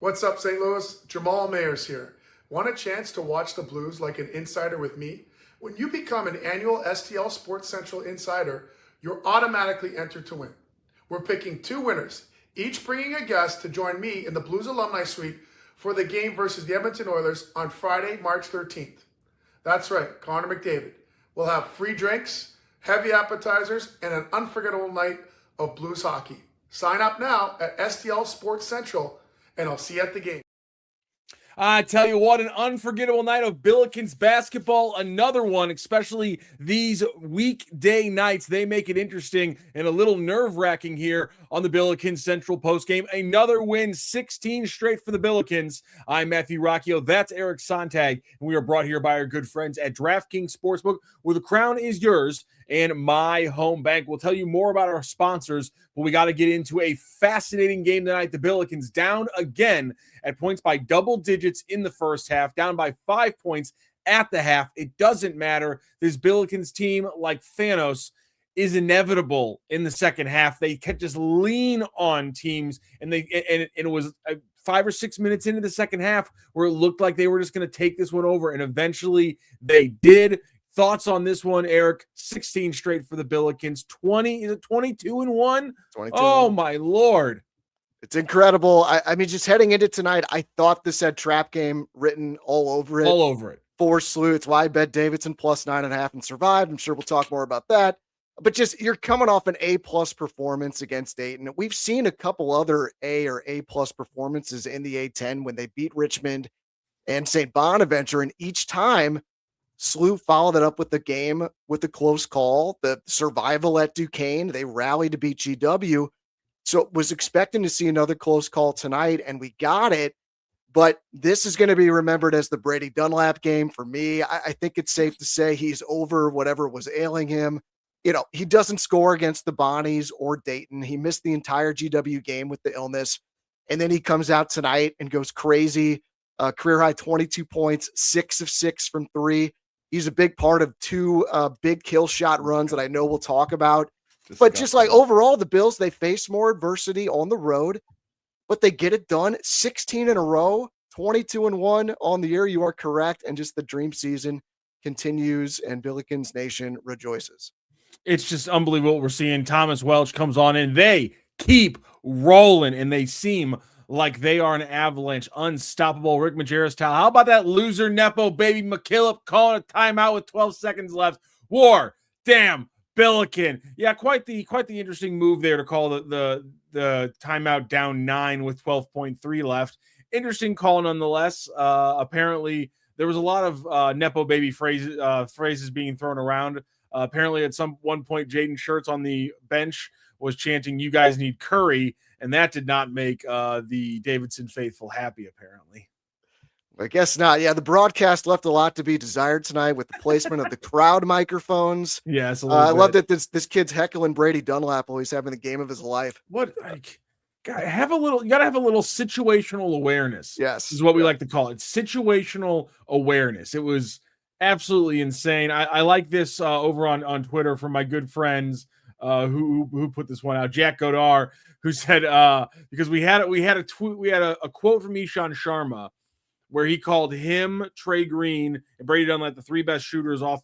What's up, St. Louis? Jamal Mayers here. Want a chance to watch the Blues like an insider with me? When you become an annual STL Sports Central insider, you're automatically entered to win. We're picking two winners, each bringing a guest to join me in the Blues Alumni Suite for the game versus the Edmonton Oilers on Friday, March 13th. That's right, Connor McDavid. We'll have free drinks, heavy appetizers, and an unforgettable night of Blues hockey. Sign up now at STL Sports Central, and I'll see you at the game. I tell you what, an unforgettable night of Billikens basketball. Another one, especially these weekday nights. They make it interesting and a little nerve-wracking here on the Billikens Central postgame. Another win, 16 straight for the Billikens. I'm Matthew Rocchio. That's Eric Sontag. And we are brought here by our good friends at DraftKings Sportsbook, where the crown is yours and my home bank. We'll tell you more about our sponsors, but we got to get into a fascinating game tonight. The Billikens down again at points by double digits in the first half, down by 5 points at the half. It doesn't matter. This Billikens team, like Thanos, is inevitable in the second half. They can just lean on teams, and it was 5 or 6 minutes into the second half where it looked like they were just going to take this one over, and eventually they did. Thoughts on this one, Eric? 16 straight for the Billikens. 22-1? 22. Oh, my Lord. It's incredible. I mean, just heading into tonight, I thought this had trap game written all over it. All over it. For Slew. It's why I bet Davidson plus 9.5 and survived. I'm sure we'll talk more about that. But just, you're coming off an A-plus performance against Dayton. We've seen a couple other A or A-plus performances in the A-10 when they beat Richmond and St. Bonaventure. And each time, Slew followed it up with the game with a close call. The survival at Duquesne, they rallied to beat GW. So was expecting to see another close call tonight, and we got it. But this is going to be remembered as the Brady Dunlap game for me. I think it's safe to say he's over whatever was ailing him. You know, he doesn't score against the Bonnies or Dayton. He missed the entire GW game with the illness. And then he comes out tonight and goes crazy. Career high 22 points, 6 of 6 from 3. He's a big part of two big kill shot runs that I know we'll talk about. But just like overall, the Bills, they face more adversity on the road, but they get it done. 16 in a row, 22-1 on the year. You are correct. And just the dream season continues, and Billikens Nation rejoices. It's just unbelievable what we're seeing. Thomas Welch comes on, and they keep rolling, and they seem like they are an avalanche, unstoppable. Rick Majerus towel. How about that loser Nepo baby McKillop calling a timeout with 12 seconds left? War, damn, Billiken. Yeah, quite the interesting move there to call the timeout down 9 with 12.3 left. Interesting call nonetheless. Apparently there was a lot of Nepo baby phrases being thrown around. Apparently at one point Jaden Schertz on the bench was chanting, "You guys need Curry," and that did not make the Davidson faithful happy, apparently. I guess not. Yeah, the broadcast left a lot to be desired tonight with the placement of the crowd microphones. Yes, I love that this kid's heckling Brady Dunlap while he's having the game of his life. What? You gotta have a little situational awareness. Yes, is what we like to call it. Situational awareness. It was absolutely insane. I like this over on Twitter from my good friends who put this one out. Jack Godar, who said because we had a quote from Ishan Sharma where he called him, Trey Green, and Brady Dunlap the three best shooters off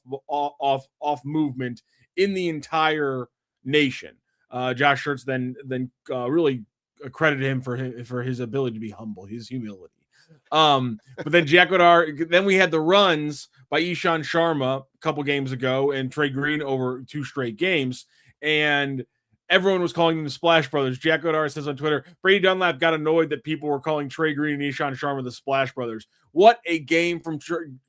movement in the entire nation. Josh Schertz then really credited him for his ability to be humble, his humility. But then Jack Godar, then we had the runs by Ishan Sharma a couple games ago and Trey Green over 2 straight games, and everyone was calling them the Splash Brothers. Jack Godar says on Twitter, Brady Dunlap got annoyed that people were calling Trey Green and Ishan Sharma the Splash Brothers. What a game from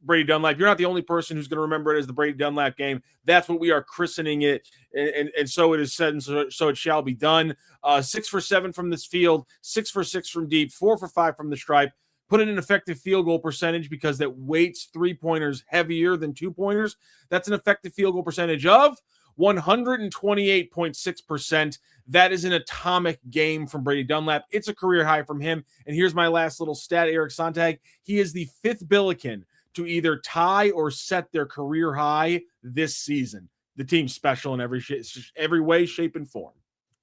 Brady Dunlap. You're not the only person who's going to remember it as the Brady Dunlap game. That's what we are christening it, and so it is said, and so it shall be done. 6 for 7 from this field, 6 for 6 from deep, 4 for 5 from the stripe. Put in an effective field goal percentage because that weights 3-pointers heavier than 2-pointers. That's an effective field goal percentage of 128.6%. That is an atomic game from Brady Dunlap. It's a career high from him. And here's my last little stat, Eric Sontag. He is the 5th Billiken to either tie or set their career high this season. The team's special in every way, shape, and form.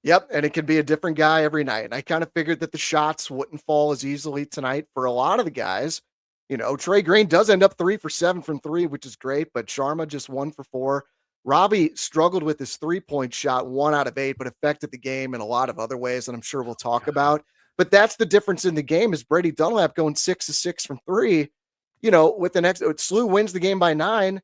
Yep, and it can be a different guy every night. And I kind of figured that the shots wouldn't fall as easily tonight for a lot of the guys. Trey Green does end up 3 for 7 from 3, which is great, but Sharma just 1 for 4. Robbie struggled with his 3-point shot, 1 out of 8, but affected the game in a lot of other ways that I'm sure we'll talk about. But that's the difference in the game is Brady Dunlap going 6 of 6 from 3. With the next Slew wins the game by 9.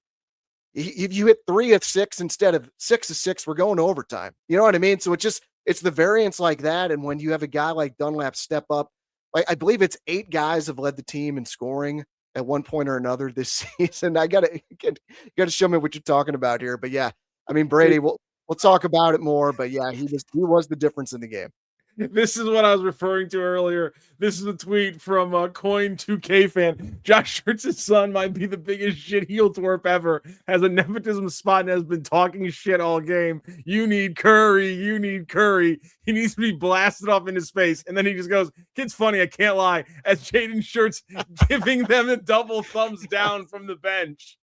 If you hit 3 of 6 instead of 6 of 6, we're going to overtime. You know what I mean? So it's the variance like that. And when you have a guy like Dunlap step up, like I believe it's 8 guys have led the team in scoring at one point or another this season. You gotta show me what you're talking about here. But yeah, I mean Brady, we'll talk about it more. But yeah, he was the difference in the game. This is what I was referring to earlier. This is a tweet from Coin 2K fan. Josh Schertz's son might be the biggest shit heel twerp ever. Has a nepotism spot and has been talking shit all game. You need Curry. You need Curry. He needs to be blasted off into space. And then he just goes, "Kid's funny. I can't lie." As Jaden Schertz giving them a double thumbs down from the bench.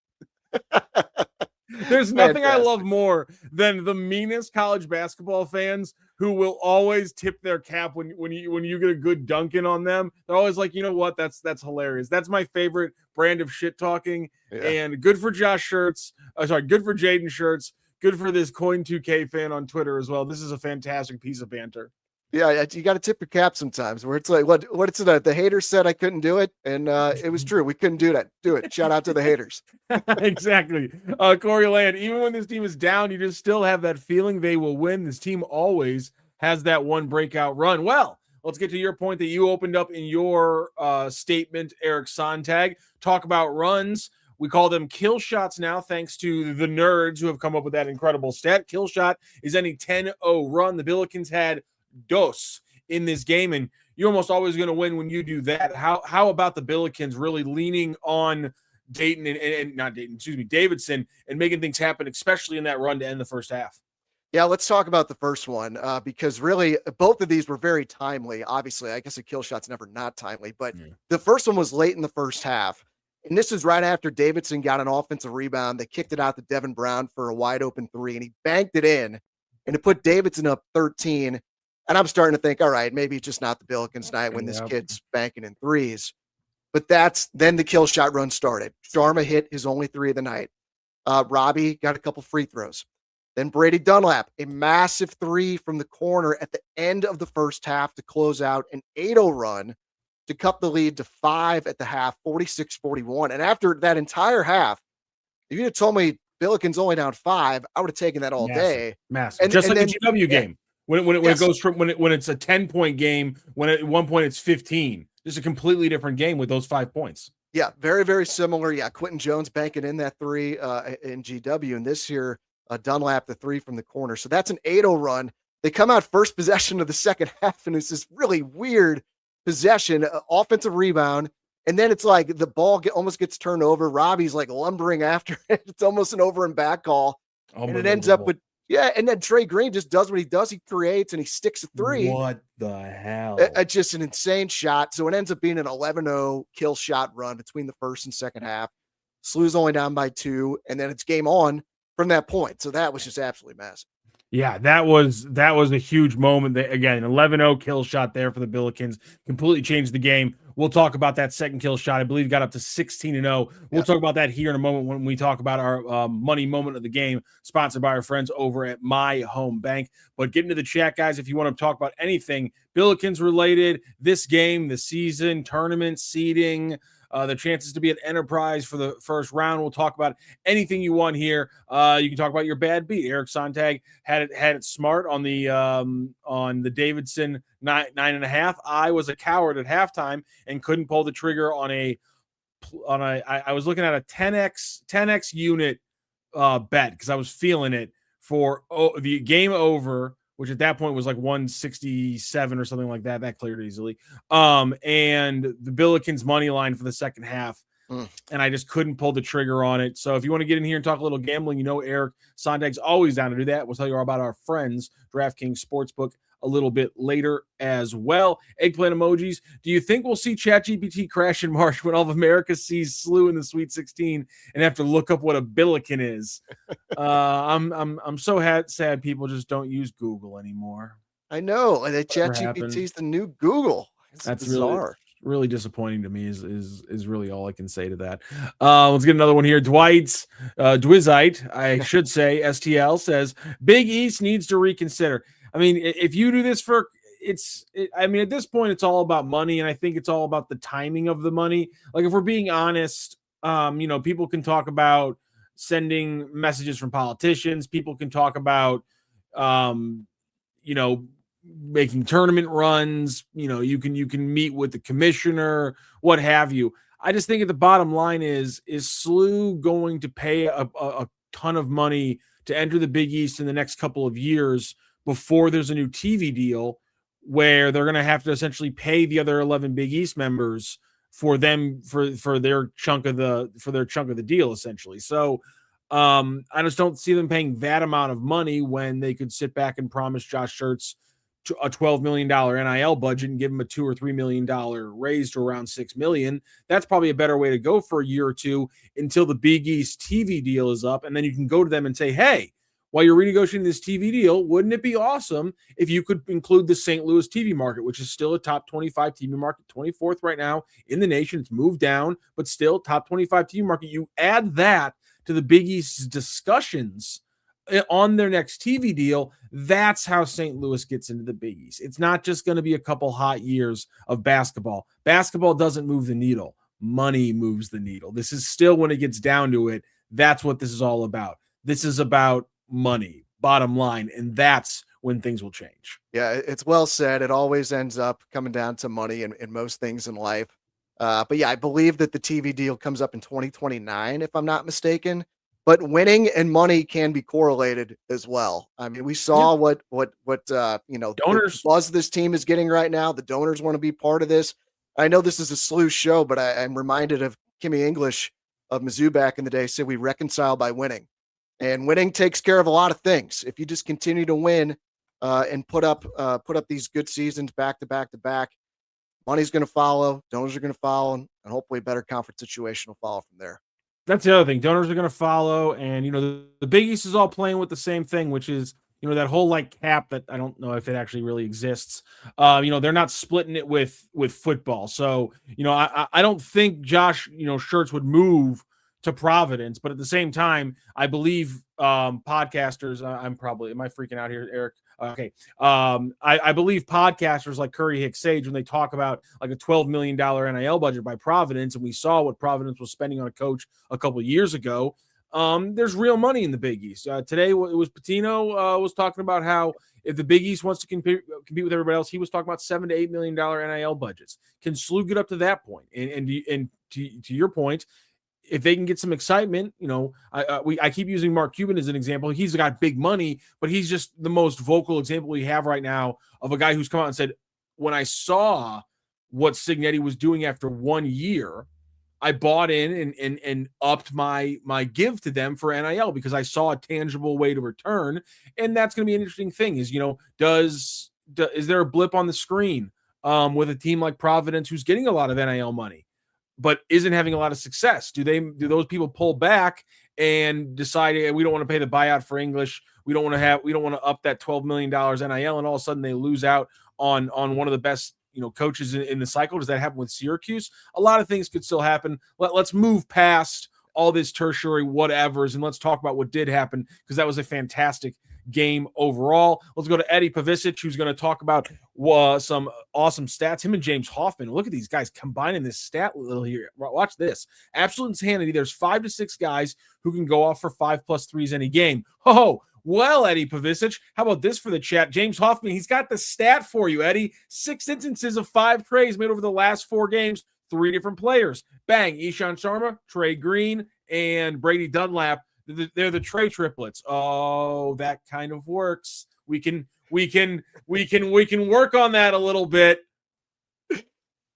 There's nothing I love more than the meanest college basketball fans who will always tip their cap when you get a good dunk in on them. They're always like, you know what? That's hilarious. That's my favorite brand of shit talking. Yeah. And good for Josh Schertz. Good for Jaden Schertz. Good for this Coin 2K fan on Twitter as well. This is a fantastic piece of banter. Yeah, you got to tip your cap sometimes. Where it's like, what it's the haters said I couldn't do it, and it was true. We couldn't do that. Do it. Shout out to the haters. Exactly. Corey Land. Even when this team is down, you just still have that feeling they will win. This team always has that one breakout run. Well, let's get to your point that you opened up in your statement, Eric Sontag. Talk about runs. We call them kill shots now, thanks to the nerds who have come up with that incredible stat. Kill shot is any 10-0 run. The Billikens had dos in this game, and you're almost always going to win when you do that. How about the Billikens really leaning on Dayton and not Dayton, Davidson, and making things happen, especially in that run to end the first half? Yeah, let's talk about the first one because really both of these were very timely. Obviously, I guess a kill shot's never not timely, but the first one was late in the first half. And this is right after Davidson got an offensive rebound. They kicked it out to Devin Brown for a wide open 3, and he banked it in, and it put Davidson up 13. And I'm starting to think, all right, maybe it's just not the Billikens night when this kid's banking in 3s. But then the kill shot run started. Sharma hit his only 3 of the night. Robbie got a couple free throws. Then Brady Dunlap, a massive 3 from the corner at the end of the first half to close out an 8-0 run to cut the lead to 5 at the half, 46-41. And after that entire half, if you had told me Billikens only down 5, I would have taken that all day. Massive. Just like the GW game. When it goes from when it's a 10-point game, when at one point it's 15, just a completely different game with those 5 points. Yeah, very, very similar. Yeah, Quentin Jones banking in that 3 in GW, and this year Dunlap the 3 from the corner. So that's an 8-0 run. They come out first possession of the second half, and it's this really weird possession, offensive rebound, and then it's like the ball almost gets turned over. Robbie's like lumbering after it. It's almost an over and back call, and it ends up with. Yeah, and then Trey Green just does what he does. He creates and he sticks a 3. What the hell? Just an insane shot. So it ends up being an 11-0 kill shot run between the first and second half. Slew's only down by 2, and then it's game on from that point. So that was just absolutely massive. Yeah, that was a huge moment. Again, 11-0 kill shot there for the Billikens. Completely changed the game. We'll talk about that second kill shot. I believe got up to 16-0. We'll talk about that here in a moment when we talk about our money moment of the game, sponsored by our friends over at My Home Bank. But get into the chat, guys, if you want to talk about anything Billikens related, this game, the season, tournament, seeding, the chances to be at Enterprise for the first round. We'll talk about anything you want here. You can talk about your bad beat. Eric Sontag had it smart on the Davidson 9.5. I was a coward at halftime and couldn't pull the trigger on I was looking at a 10x unit bet because I was feeling it for the game over, which at that point was like 167 or something like that. That cleared easily. And the Billikens money line for the second half. And I just couldn't pull the trigger on it. So if you want to get in here and talk a little gambling, Eric Sontag's always down to do that. We'll tell you all about our friends, DraftKings Sportsbook, a little bit later as well. Eggplant emojis. Do you think we'll see ChatGPT crash in March when all of America sees SLU in the Sweet 16 and have to look up what a Billiken is? I'm so sad people just don't use Google anymore. I know. And ChatGPT is the new Google. It's That's bizarre. really disappointing to me is really all I can say to that. Let's get another one here. Dwizite, I should say, STL says Big East needs to reconsider. I mean, if you do this I mean, at this point, it's all about money, and I think it's all about the timing of the money. Like, if we're being honest, people can talk about sending messages from politicians. People can talk about, making tournament runs. You can meet with the commissioner, what have you. I just think at the bottom line is SLU going to pay a ton of money to enter the Big East in the next couple of years before there's a new TV deal where they're going to have to essentially pay the other 11 Big East members for their chunk of the deal, essentially. So I just don't see them paying that amount of money when they could sit back and promise Josh Schertz a $12 million NIL budget and give him a $2 or $3 million raise to around $6 million. That's probably a better way to go for a year or two until the Big East TV deal is up. And then you can go to them and say, hey, while you're renegotiating this TV deal, wouldn't it be awesome if you could include the St. Louis TV market, which is still a top 25 TV market, 24th right now in the nation. It's moved down, but still top 25 TV market. You add that to the Big East's discussions on their next TV deal. That's how St. Louis gets into the Big East. It's not just going to be a couple hot years of basketball. Basketball doesn't move the needle. Money moves the needle. This is still, when it gets down to it, that's what this is all about. This is about money, bottom line, and that's when things will change. Yeah, it's well said. It always ends up coming down to money in most things in life. But yeah, I believe that the TV deal comes up in 2029, if I'm not mistaken. But winning and money can be correlated as well. I mean, we saw what donors, the buzz this team is getting right now. The donors want to be part of this. I know this is a SLU show, but I'm reminded of Kimmy English of Mizzou back in the day said we reconcile by winning. And winning takes care of a lot of things. If you just continue to win and put up these good seasons back to back to back, money's going to follow, donors are going to follow, and hopefully a better conference situation will follow from there. That's the other thing. Donors are going to follow, and the Big East is all playing with the same thing, which is that whole like cap that I don't know if it actually really exists. They're not splitting it with football, so I don't think Josh Schertz would move to Providence, but at the same time, I believe podcasters. Am I freaking out here, Eric? Okay. I believe podcasters like Curry Hicks Sage, when they talk about like a $12 million NIL budget by Providence, and we saw what Providence was spending on a coach a couple of years ago. There's real money in the Big East. Today it was Patino was talking about how if the Big East wants to compete with everybody else, he was talking about $7 to $8 million NIL budgets. Can SLU get up to that point? And to your point, if they can get some excitement, I keep using Mark Cuban as an example. He's got big money, but he's just the most vocal example we have right now of a guy who's come out and said, when I saw what Signetti was doing after 1 year, I bought in and upped my give to them for NIL because I saw a tangible way to return. And that's going to be an interesting thing is, is there a blip on the screen with a team like Providence who's getting a lot of NIL money but isn't having a lot of success? Do those people pull back and decide, hey, we don't want to pay the buyout for English. We don't want to up that $12 million NIL, and all of a sudden they lose out on one of the best coaches in the cycle. Does that happen with Syracuse? A lot of things could still happen. Let's move past all this tertiary whatevers and let's talk about what did happen, because that was a fantastic game overall. Let's go to Eddie Pavicic, who's going to talk about some awesome stats. Him and James Hoffman. Look at these guys combining this stat little here. Watch this. Absolute insanity. There's 5 to 6 guys who can go off for 5+ threes any game. Oh, well, Eddie Pavicic, how about this for the chat? James Hoffman, he's got the stat for you, Eddie. 6 instances of 5 trays made over the last 4 games. 3 different players. Bang, Ishan Sharma, Trey Green, and Brady Dunlap. They're the Trey triplets. Oh, that kind of works. We can work on that a little bit.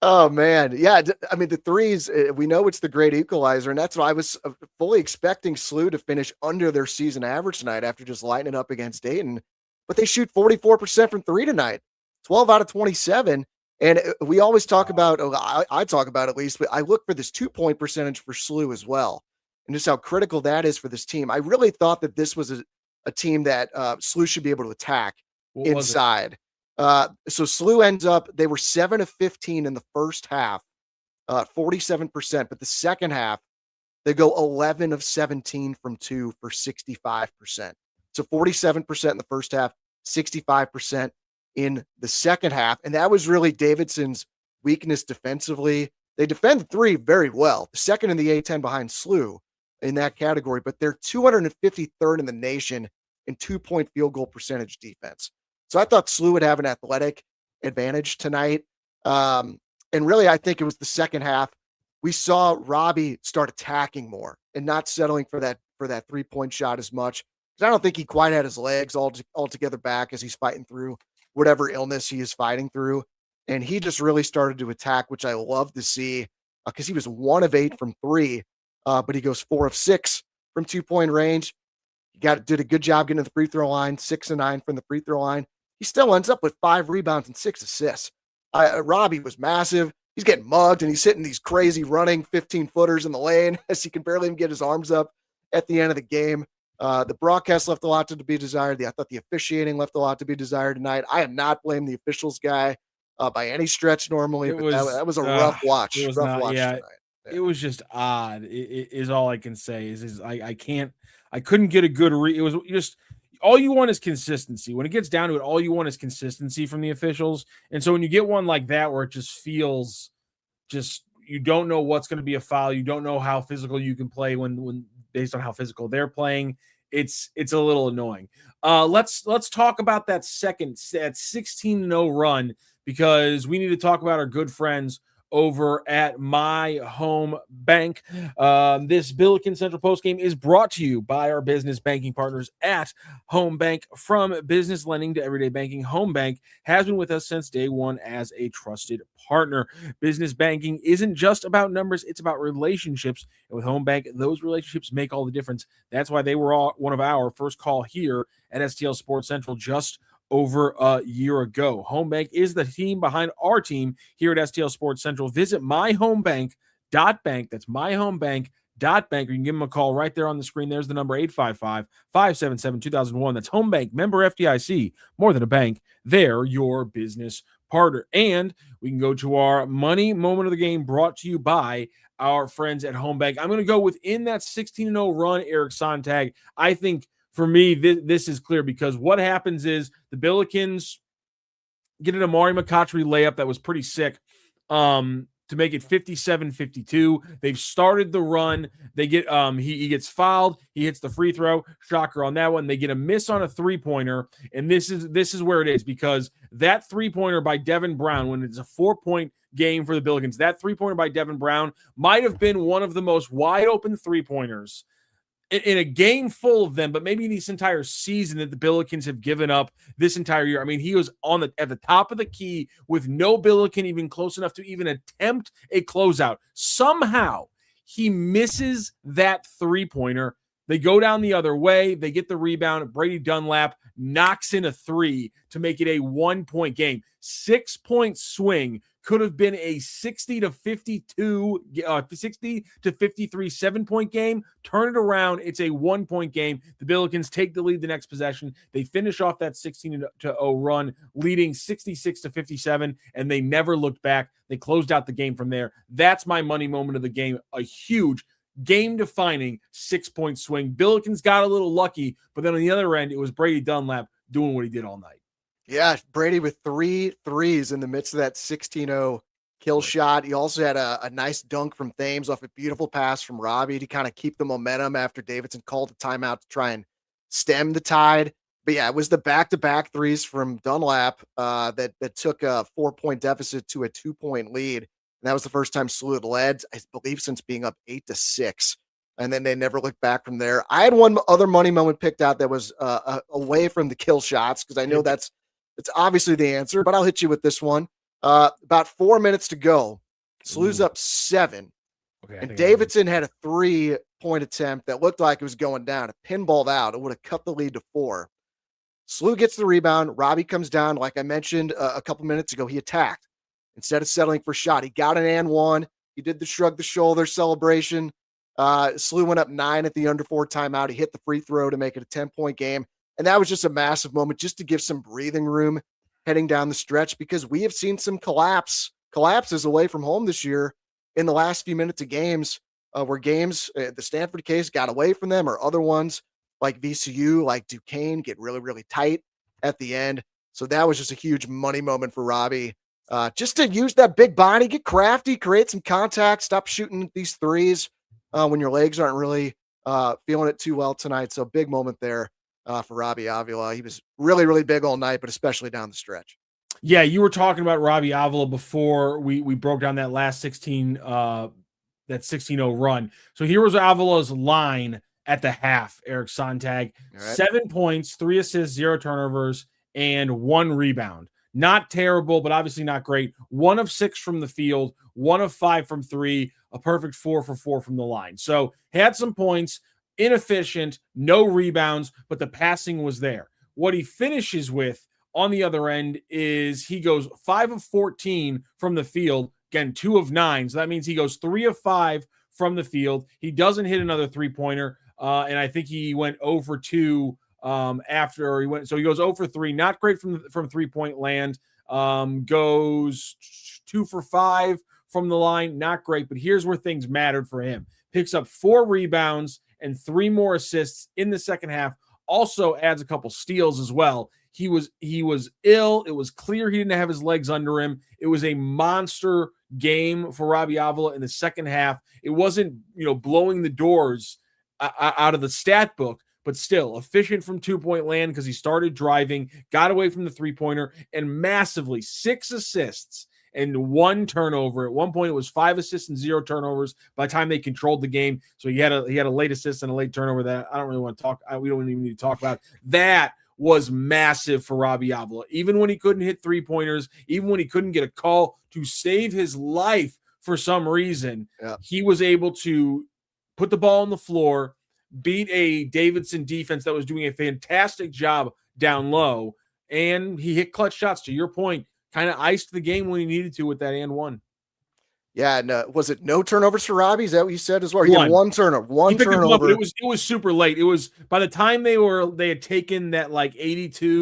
Oh man, yeah. I mean, the threes. We know it's the great equalizer, and that's what I was fully expecting SLU to finish under their season average tonight after just lighting it up against Dayton. but they shoot 44% from three tonight, 12 out of 27. And we always talk about, I talk about at least, but I look for this 2-point percentage for SLU as well, and just how critical that is for this team. I really thought that this was a team that SLU should be able to attack inside. So SLU ends up, they were 7 of 15 in the first half, 47%, but the second half, they go 11 of 17 from two for 65%. So 47% in the first half, 65% in the second half. And that was really Davidson's weakness defensively. They defend three very well, the second in the A-10 behind SLU in that category, but they're 253rd in the nation in 2-point field goal percentage defense. So I thought SLU would have an athletic advantage tonight. And really, I think it was the second half. We saw Robbie start attacking more and not settling for that 3-point shot as much. I don't think he quite had his legs all together back as he's fighting through whatever illness he is fighting through. And he just really started to attack, which I love to see, because he was 1 of 8 from three, but he goes 4 of 6 from 2-point range. He did a good job getting to the free throw line, 6 of 9 from the free throw line. He still ends up with 5 rebounds and 6 assists. Robbie was massive. He's getting mugged, and he's hitting these crazy running 15-footers in the lane as he can barely even get his arms up at the end of the game. The broadcast left a lot to be desired. I thought the officiating left a lot to be desired tonight. I am not blaming the officials guy by any stretch normally, but that was a rough watch. It was rough watch yeah, tonight. Yeah. It was just odd. Is all I can say. I couldn't get a good read. It was just, all you want is consistency. When it gets down to it, all you want is consistency from the officials. And so when you get one like that where it just feels you don't know what's going to be a foul, you don't know how physical you can play when based on how physical they're playing, it's a little annoying. Let's talk about that 16-0 run, because we need to talk about our good friends over at My Home Bank. This Billikens Central Post game is brought to you by our business banking partners at Home Bank. From business lending to everyday banking, Home Bank has been with us since day one as a trusted partner. Business banking isn't just about numbers, it's about relationships. And with Home Bank, those relationships make all the difference. That's why they were one of our first call here at STL Sports Central just over a year ago. Home Bank is the team behind our team here at STL Sports Central. Visit myhomebank.bank. That's myhomebank.bank. Or you can give them a call right there on the screen. There's the number, 855-577-2001. That's Home Bank, member FDIC. More than a bank, they're your business partner. And we can go to our money moment of the game, brought to you by our friends at Home Bank. I'm going to go within that 16-0 run, Eric Sontag. I think for me, this is clear, because what happens is the Billikens get an Amari McCoughtry layup that was pretty sick to make it 57-52. They've started the run. They get he gets fouled. He hits the free throw. Shocker on that one. They get a miss on a three-pointer, and this is where it is, because that three-pointer by Devin Brown, when it's a 4-point game for the Billikens, that three-pointer by Devin Brown might have been one of the most wide-open three-pointers in a game full of them, but maybe this entire season, that the Billikens have given up this entire year. I mean, he was at the top of the key with no Billiken even close enough to even attempt a closeout. Somehow he misses that three-pointer. They go down the other way. They get the rebound. Brady Dunlap knocks in a three to make it a 1-point game. 6-point swing. Could have been a 60 to 53 7-point game. Turn it around. It's a 1-point game. The Billikens take the lead the next possession. They finish off that 16-0 run, leading 66 to 57, and they never looked back. They closed out the game from there. That's my money moment of the game. A huge game-defining 6-point swing. Billikens got a little lucky, but then on the other end, it was Brady Dunlap doing what he did all night. Yeah, Brady with 3 threes in the midst of that 16-0 kill shot. He also had a nice dunk from Thames off a beautiful pass from Robbie to kind of keep the momentum after Davidson called a timeout to try and stem the tide. But yeah, it was the back-to-back threes from Dunlap that took a 4-point deficit to a 2-point lead. And that was the first time SLU had led, I believe, since being up 8-6. And then they never looked back from there. I had one other money moment picked out that was away from the kill shots, because I know it's obviously the answer, but I'll hit you with this one. About 4 minutes to go. SLU's up 7. Okay, and Davidson had a 3-point attempt that looked like it was going down. It pinballed out. It would have cut the lead to 4. SLU gets the rebound. Robbie comes down. Like I mentioned a couple minutes ago, he attacked instead of settling for shot. He got an and one. He did the shrug the shoulder celebration. SLU went up 9 at the under 4 timeout. He hit the free throw to make it a 10-point game. And that was just a massive moment just to give some breathing room heading down the stretch, because we have seen some collapses away from home this year in the last few minutes of games, where games, the Stanford case, got away from them, or other ones like VCU, like Duquesne, get really, really tight at the end. So that was just a huge money moment for Robbie. Just to use that big body, get crafty, create some contact, stop shooting these threes when your legs aren't really feeling it too well tonight. So big moment there for Robbie Avila. He was really, really big all night, but especially down the stretch. Yeah, you were talking about Robbie Avila before we broke down that last 16-0 run. So here was Avila's line at the half, Eric Sontag. Right. 7 points, 3 assists, 0 turnovers, and 1 rebound. Not terrible, but obviously not great. 1 of 6 from the field, 1 of 5 from 3, a perfect 4 for 4 from the line. So had some points, inefficient, no rebounds, but the passing was there. What he finishes with on the other end is he goes 5 of 14 from the field, again, 2 of 9. So that means he goes 3 of 5 from the field. He doesn't hit another three-pointer, and I think he went 0 for 2 after he went. So he goes 0 for 3. Not great from three-point land. Goes 2 for 5 from the line. Not great, but here's where things mattered for him. Picks up 4 rebounds and 3 more assists in the second half. Also adds a couple steals as well. He was ill. It was clear he didn't have his legs under him. It was a monster game for Robbie Avila in the second half. It wasn't, blowing the doors out of the stat book, but still efficient from 2-point land because he started driving, got away from the three-pointer, and massively 6 assists and 1 turnover. At one point, it was 5 assists and 0 turnovers by the time they controlled the game. So he had a late assist and a late turnover that I don't really want to talk. We don't even need to talk about. That was massive for Robbie Avila. Even when he couldn't hit three-pointers, even when he couldn't get a call to save his life for some reason, he was able to put the ball on the floor, beat a Davidson defense that was doing a fantastic job down low, and he hit clutch shots. To your point, kind of iced the game when he needed to with that and one. Yeah, and was it no turnovers for Robbie? Is that what you said as well? He had 1 turnover. One turnover. Up, but it was super late. It was by the time they had taken that like 82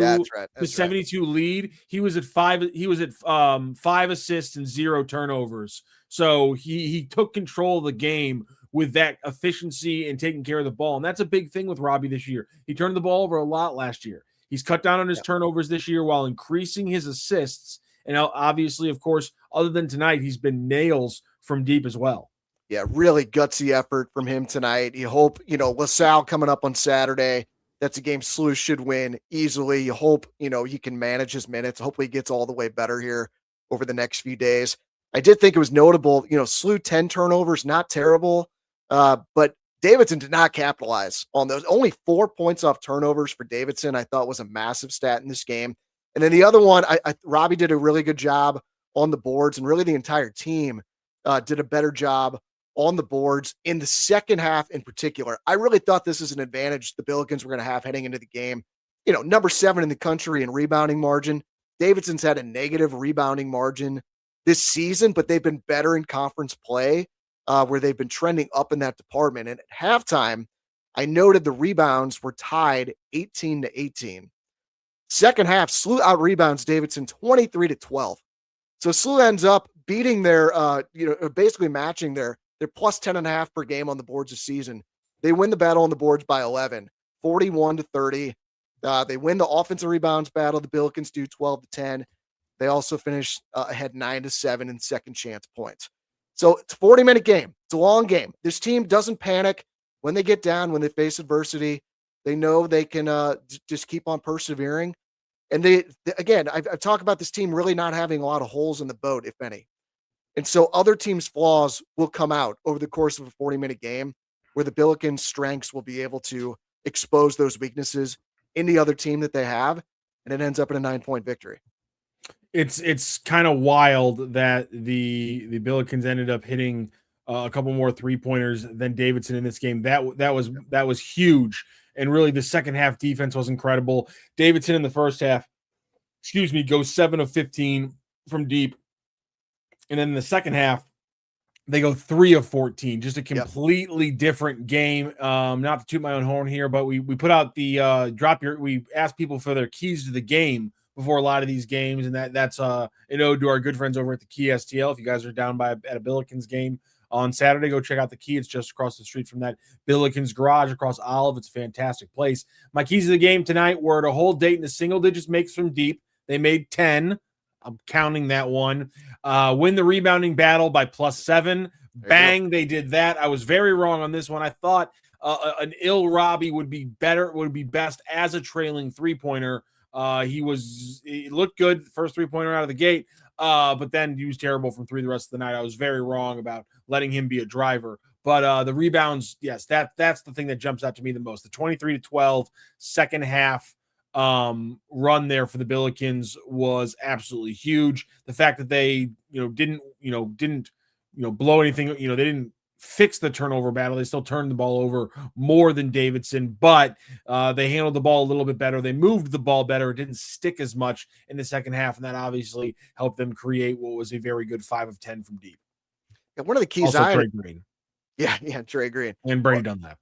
to 72 lead. He was at 5. He was at 5 assists and 0 turnovers. So he took control of the game with that efficiency and taking care of the ball. And that's a big thing with Robbie this year. He turned the ball over a lot last year. He's cut down on his turnovers this year while increasing his assists. And obviously, of course, other than tonight, he's been nails from deep as well. Yeah, really gutsy effort from him tonight. You hope, LaSalle coming up on Saturday. That's a game SLU should win easily. You hope, he can manage his minutes. Hopefully he gets all the way better here over the next few days. I did think it was notable, SLU 10 turnovers, not terrible, but Davidson did not capitalize on those. Only 4 points off turnovers for Davidson, I thought was a massive stat in this game. And then the other one, Robbie did a really good job on the boards, and really the entire team did a better job on the boards in the second half in particular. I really thought this is an advantage the Billikens were going to have heading into the game. Number 7 in the country in rebounding margin. Davidson's had a negative rebounding margin this season, but they've been better in conference play where they've been trending up in that department. And at halftime, I noted the rebounds were tied 18-18. Second half, SLU out rebounds Davidson 23-12. So SLU ends up beating their, basically matching their plus 10.5 per game on the boards this season. They win the battle on the boards by 11, 41-30. They win the offensive rebounds battle. The Billikens do 12-10. They also finish ahead 9-7 in second chance points. So it's a 40-minute game. It's a long game. This team doesn't panic when they get down, when they face adversity. They know they can just keep on persevering. And I've talked about this team really not having a lot of holes in the boat, if any. And so other teams' flaws will come out over the course of a 40-minute game where the Billikens' strengths will be able to expose those weaknesses in the other team that they have, and it ends up in a 9-point victory. It's kind of wild that the Billikens ended up hitting a couple more 3-pointers than Davidson in this game. That was huge And really the second half defense was incredible. Davidson in the first half, goes 7 of 15 from deep. And then in the second half, they go 3 of 14, just a completely different game. Not to toot my own horn here, but we put out the we asked people for their keys to the game before a lot of these games, and that's an ode to our good friends over at the Key STL. If you guys are down by at a Billikens game on Saturday, go check out the Key. It's just across the street from that Billikens garage across Olive. It's a fantastic place. My keys to the game tonight were to hold Dayton to single digits makes from deep. They made 10. I'm counting that one. Win the rebounding battle by +7. Bang, they did that. I was very wrong on this one. I thought an ill Robbie would be best as a trailing three-pointer. He looked good first three-pointer out of the gate, but then he was terrible from three the rest of the night. I was very wrong about letting him be a driver. But the rebounds, yes, that's the thing that jumps out to me the most. The 23-12 second half run there for the Billikens was absolutely huge. The fact that they didn't blow anything, they didn't fix the turnover battle. They still turned the ball over more than Davidson, but they handled the ball a little bit better. They moved the ball better. It didn't stick as much in the second half, and that obviously helped them create what was a very good 5 of 10 from deep. Yeah, one of the keys also Trey Green. Yeah, Trey Green. And Brady Dunlap.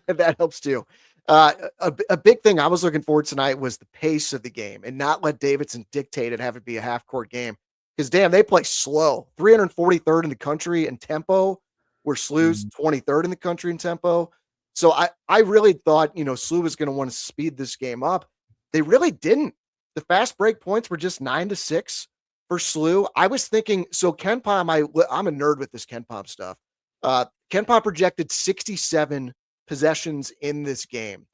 That helps too. A big thing I was looking forward to tonight was the pace of the game and not let Davidson dictate it, have it be a half-court game. Because, damn, they play slow. 343rd in the country in tempo, where SLU's 23rd in the country in tempo. So I really thought, SLU was going to want to speed this game up. They really didn't. The fast break points were just 9-6 for SLU. I was thinking, so KenPom, I'm a nerd with this KenPom stuff. KenPom projected 67 possessions in this game.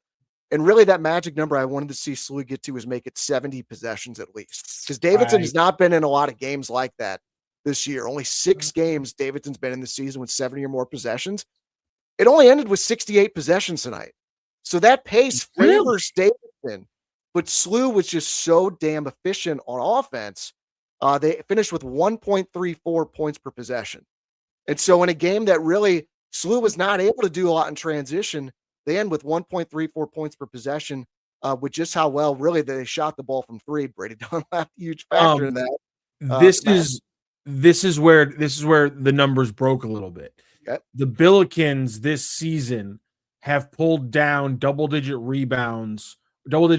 And really that magic number I wanted to see SLU get to is make it 70 possessions at least. Because Davidson has not been in a lot of games like that this year. Only 6 games Davidson's been in the season with 70 or more possessions. It only ended with 68 possessions tonight. So that pace favors Davidson. But SLU was just so damn efficient on offense. They finished with 1.34 points per possession. And so in a game that really SLU was not able to do a lot in transition, they end with 1.34 points per possession, with just how well really they shot the ball from three. Brady Dunlap, huge factor in that. This is where the numbers broke a little bit. Okay. The Billikens this season have pulled down double-digit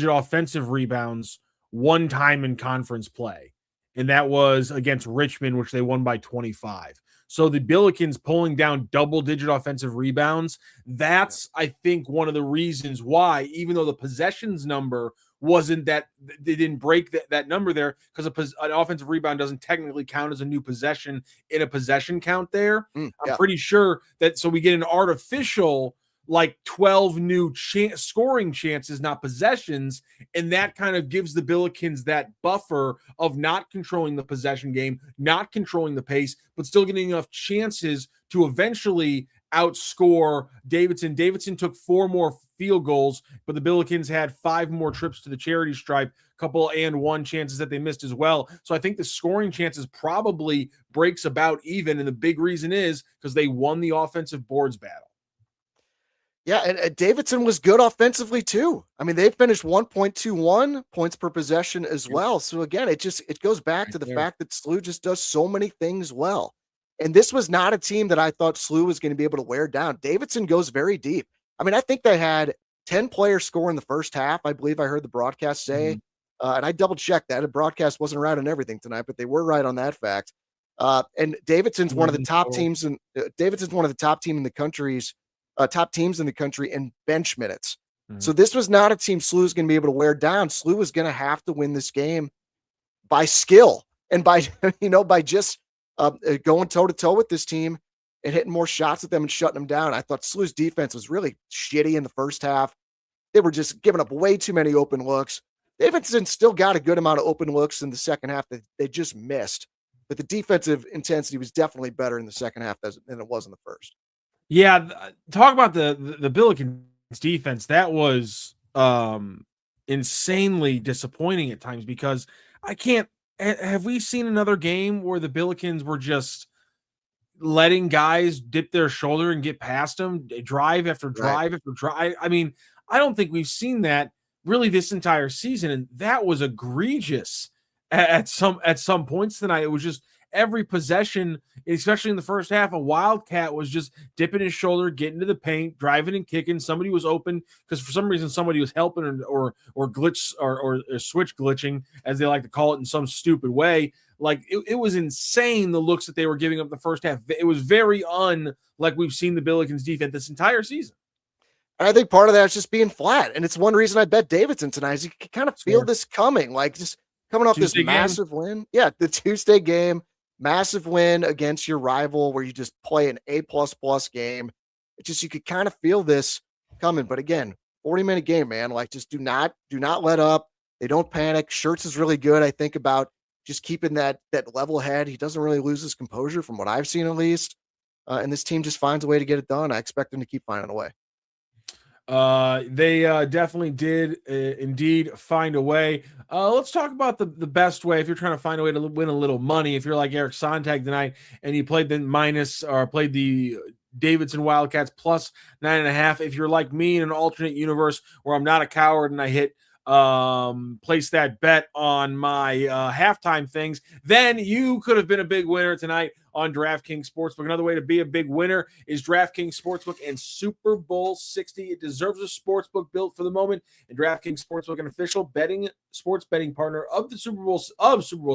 offensive rebounds one time in conference play, and that was against Richmond, which they won by 25. So the Billikens pulling down double-digit offensive rebounds, that's, I think, one of the reasons why, even though the possessions number wasn't that, they didn't break that number there, because an offensive rebound doesn't technically count as a new possession in a possession count there. I'm pretty sure that, so we get an artificial, 12 new scoring chances, not possessions, and that kind of gives the Billikens that buffer of not controlling the possession game, not controlling the pace, but still getting enough chances to eventually outscore Davidson. Davidson took 4 more field goals, but the Billikens had 5 more trips to the charity stripe, couple and 1 chances that they missed as well. So I think the scoring chances probably breaks about even, and the big reason is because they won the offensive boards battle. Yeah, and Davidson was good offensively too. I mean, they finished 1.21 points per possession as well. So again, it goes back to the fact that SLU just does so many things well. And this was not a team that I thought SLU was going to be able to wear down. Davidson goes very deep. I mean, I think they had 10 players score in the first half. I believe I heard the broadcast say, and I double checked that. The broadcast wasn't right on everything tonight, but they were right on that fact. And Davidson's one of the top teams, and Davidson's one of the top teams in the country in bench minutes. So this was not a team SLU is going to be able to wear down. SLU was going to have to win this game by skill and by just going toe to toe with this team and hitting more shots at them and shutting them down. I thought SLU's defense was really shitty in the first half. They were just giving up way too many open looks. Davidson still got a good amount of open looks in the second half that they just missed, but the defensive intensity was definitely better in the second half than it was in the first. Yeah, talk about the Billikens defense. That was insanely disappointing at times, because have we seen another game where the Billikens were just letting guys dip their shoulder and get past them, drive after drive after drive? I mean, I don't think we've seen that really this entire season, and that was egregious at some points tonight. It was just every possession, especially in the first half, a Wildcat was just dipping his shoulder, getting to the paint, driving and kicking. Somebody was open because for some reason somebody was helping or glitch or switch glitching, as they like to call it, in some stupid way. Like it was insane the looks that they were giving up the first half. It was very unlike we've seen the Billikens defense this entire season. I think part of that is just being flat. And it's one reason I bet Davidson tonight is you can kind of feel this coming, like just coming off Tuesday this massive win. Yeah, the Tuesday game, massive win against your rival where you just play an A++ game. It just, you could kind of feel this coming. But again, 40-minute game, man. Like just do not let up. They don't panic. Shirts is really good. I think about just keeping that level head. He doesn't really lose his composure from what I've seen at least. And this team just finds a way to get it done. I expect them to keep finding a way. They definitely did indeed find a way. Let's talk about the best way if you're trying to find a way to win a little money. If you're like Eric Sontag tonight and you played played the Davidson Wildcats plus 9.5. If you're like me in an alternate universe where I'm not a coward and I hit place that bet on my halftime things, then you could have been a big winner tonight on DraftKings Sportsbook. Another way to be a big winner is DraftKings Sportsbook and Super Bowl 60. It deserves a sportsbook built for the moment, and DraftKings Sportsbook, an official sports betting partner of the Super Bowl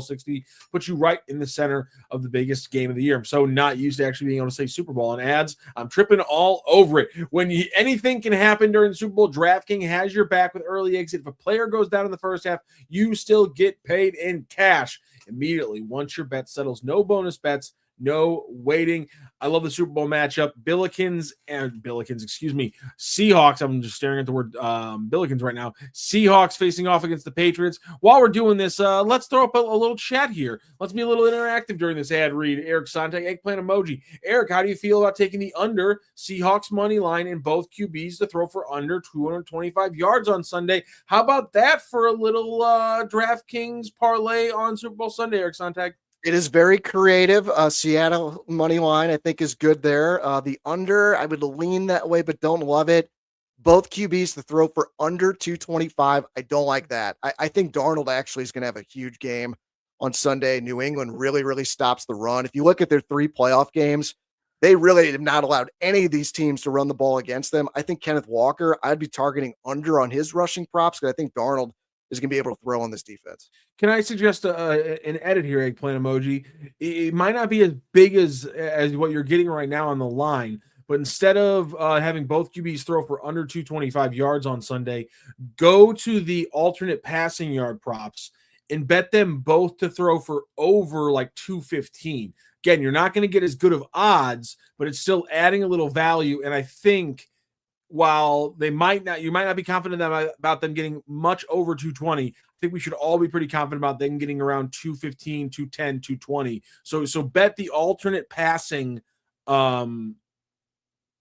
60, puts you right in the center of the biggest game of the year. I'm so not used to actually being able to say Super Bowl on ads. I'm tripping all over it. When anything can happen during the Super Bowl, DraftKings has your back with early exit. If a player goes down in the first half, you still get paid in cash immediately once your bet settles. No bonus bets, no waiting. I love the Super Bowl matchup. Seahawks. I'm just staring at the word Billikens right now. Seahawks facing off against the Patriots. While we're doing this, let's throw up a little chat here. Let's be a little interactive during this ad read. Eric Sontag, eggplant emoji. Eric, how do you feel about taking the under Seahawks money line in both QBs to throw for under 225 yards on Sunday? How about that for a little DraftKings parlay on Super Bowl Sunday, Eric Sontag? It is very creative. Seattle money line, I think, is good there. The under, I would lean that way, but don't love it. Both QBs to throw for under 225. I don't like that. I think Darnold actually is going to have a huge game on Sunday. New England really, really stops the run. If you look at their 3 playoff games, they really have not allowed any of these teams to run the ball against them. I think Kenneth Walker, I'd be targeting under on his rushing props because I think Darnold is going to be able to throw on this defense. Can I suggest an edit here, eggplant emoji? It might not be as big as what you're getting right now on the line, but instead of having both QBs throw for under 225 yards on Sunday, go to the alternate passing yard props and bet them both to throw for over like 215. Again, you're not going to get as good of odds, but it's still adding a little value. And I think while you might not be confident about them getting much over 220, I think we should all be pretty confident about them getting around 215, 210, 220. So bet the alternate passing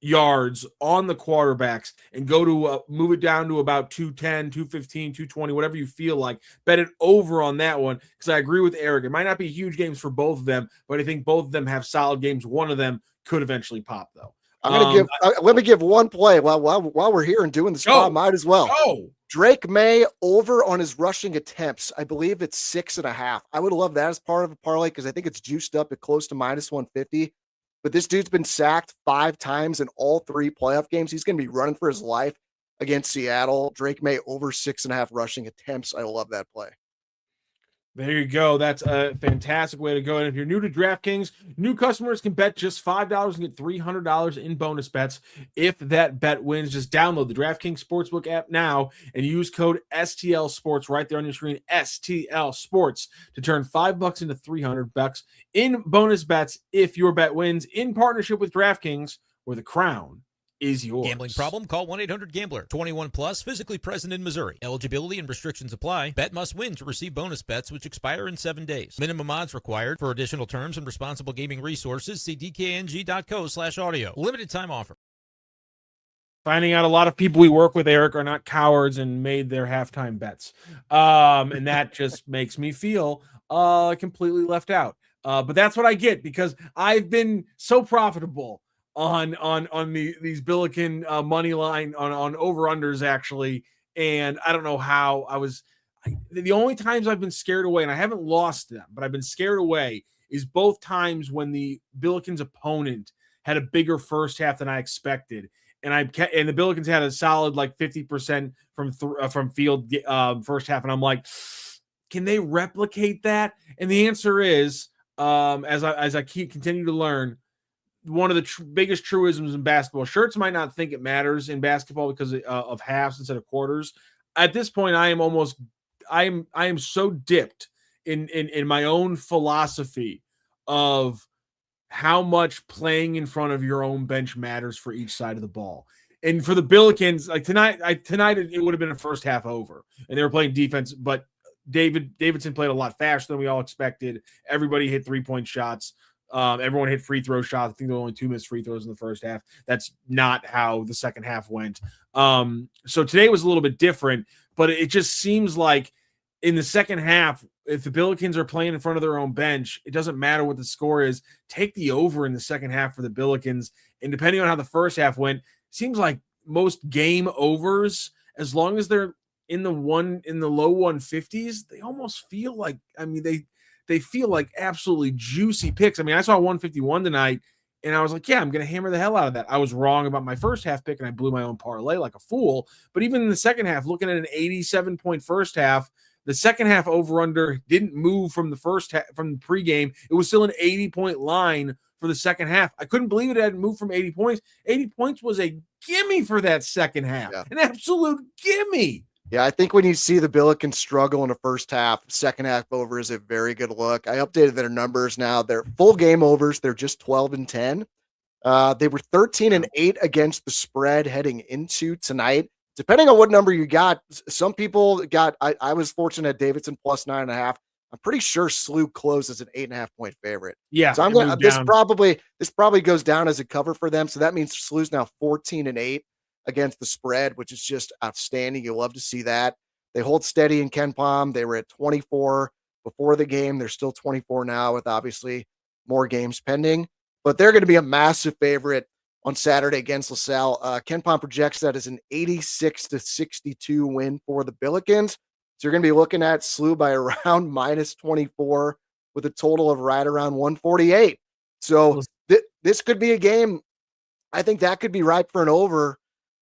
yards on the quarterbacks and go to move it down to about 210, 215, 220, whatever you feel like. Bet it over on that one because I agree with Eric. It might not be huge games for both of them, but I think both of them have solid games. One of them could eventually pop, though. I'm gonna let me give one play while we're here and doing the spot. Might as well. Drake May over on his rushing attempts. I believe it's 6.5. I would love that as part of a parlay because I think it's juiced up at close to minus 150. But this dude's been sacked 5 times in all 3 playoff games. He's going to be running for his life against Seattle. Drake May over 6.5 rushing attempts. I love that play. There you go. That's a fantastic way to go. And if you're new to DraftKings, new customers can bet just $5 and get $300 in bonus bets if that bet wins. Just download the DraftKings Sportsbook app now and use code STL Sports right there on your screen, STL Sports, to turn $5 into $300 in bonus bets if your bet wins, in partnership with DraftKings, where the crown is yours. Gambling problem? Call 1-800-GAMBLER. 21 plus, physically present in Missouri. Eligibility and restrictions apply. Bet must win to receive bonus bets, which expire in 7 days. Minimum odds required. For additional terms and responsible gaming resources, see dkng.co/audio. Limited time offer. Finding out a lot of people we work with, Eric, are not cowards and made their halftime bets. And that just makes me feel completely left out. But that's what I get because I've been so profitable on these Billiken money line on over unders actually, and I don't know how the only times I've been scared away, and I haven't lost them, but I've been scared away is both times when the Billikens opponent had a bigger first half than I expected, and the Billikens had a solid like 50% from field first half, and I'm like, can they replicate that? And the answer is, as I continue to learn, one of the biggest truisms in basketball. Shirts might not think it matters in basketball because of halves instead of quarters. At this point, I am so dipped in my own philosophy of how much playing in front of your own bench matters for each side of the ball. And for the Billikens, like tonight it would have been a first half over, and they were playing defense, but Davidson played a lot faster than we all expected. Everybody hit 3-point shots. Everyone hit free throw shots. I think there were only 2 missed free throws in the first half. That's not how the second half went. So today was a little bit different, but it just seems like in the second half, if the Billikens are playing in front of their own bench, it doesn't matter what the score is. Take the over in the second half for the Billikens. And depending on how the first half went, it seems like most game overs, as long as they're in the low 150s, they almost feel like, they feel like absolutely juicy picks. I mean, I saw 151 tonight, and I was like, yeah, I'm going to hammer the hell out of that. I was wrong about my first half pick, and I blew my own parlay like a fool. But even in the second half, looking at an 87-point first half, the second half over-under didn't move from the first half, from the pregame. It was still an 80-point line for the second half. I couldn't believe it hadn't moved from 80 points. 80 points was a gimme for that second half, an absolute gimme. Yeah, I think when you see the Billikens struggle in the first half, second half over is a very good look. I updated their numbers now. They're full game overs. They're just 12-10. They were 13-8 against the spread heading into tonight. Depending on what number you got, some people got, I was fortunate at Davidson plus 9.5. I'm pretty sure SLU closed as an 8.5-point favorite. Yeah. So I'm going to, this probably goes down as a cover for them. So that means SLU's now 14-8 against the spread, which is just outstanding. You love to see that. They hold steady in KenPom. They were at 24 before the game. They're still 24 now with obviously more games pending, but they're going to be a massive favorite on Saturday against LaSalle. KenPom projects that as an 86-62 win for the Billikens. So you're going to be looking at SLU by around minus 24 with a total of right around 148. So this could be a game. I think that could be ripe for an over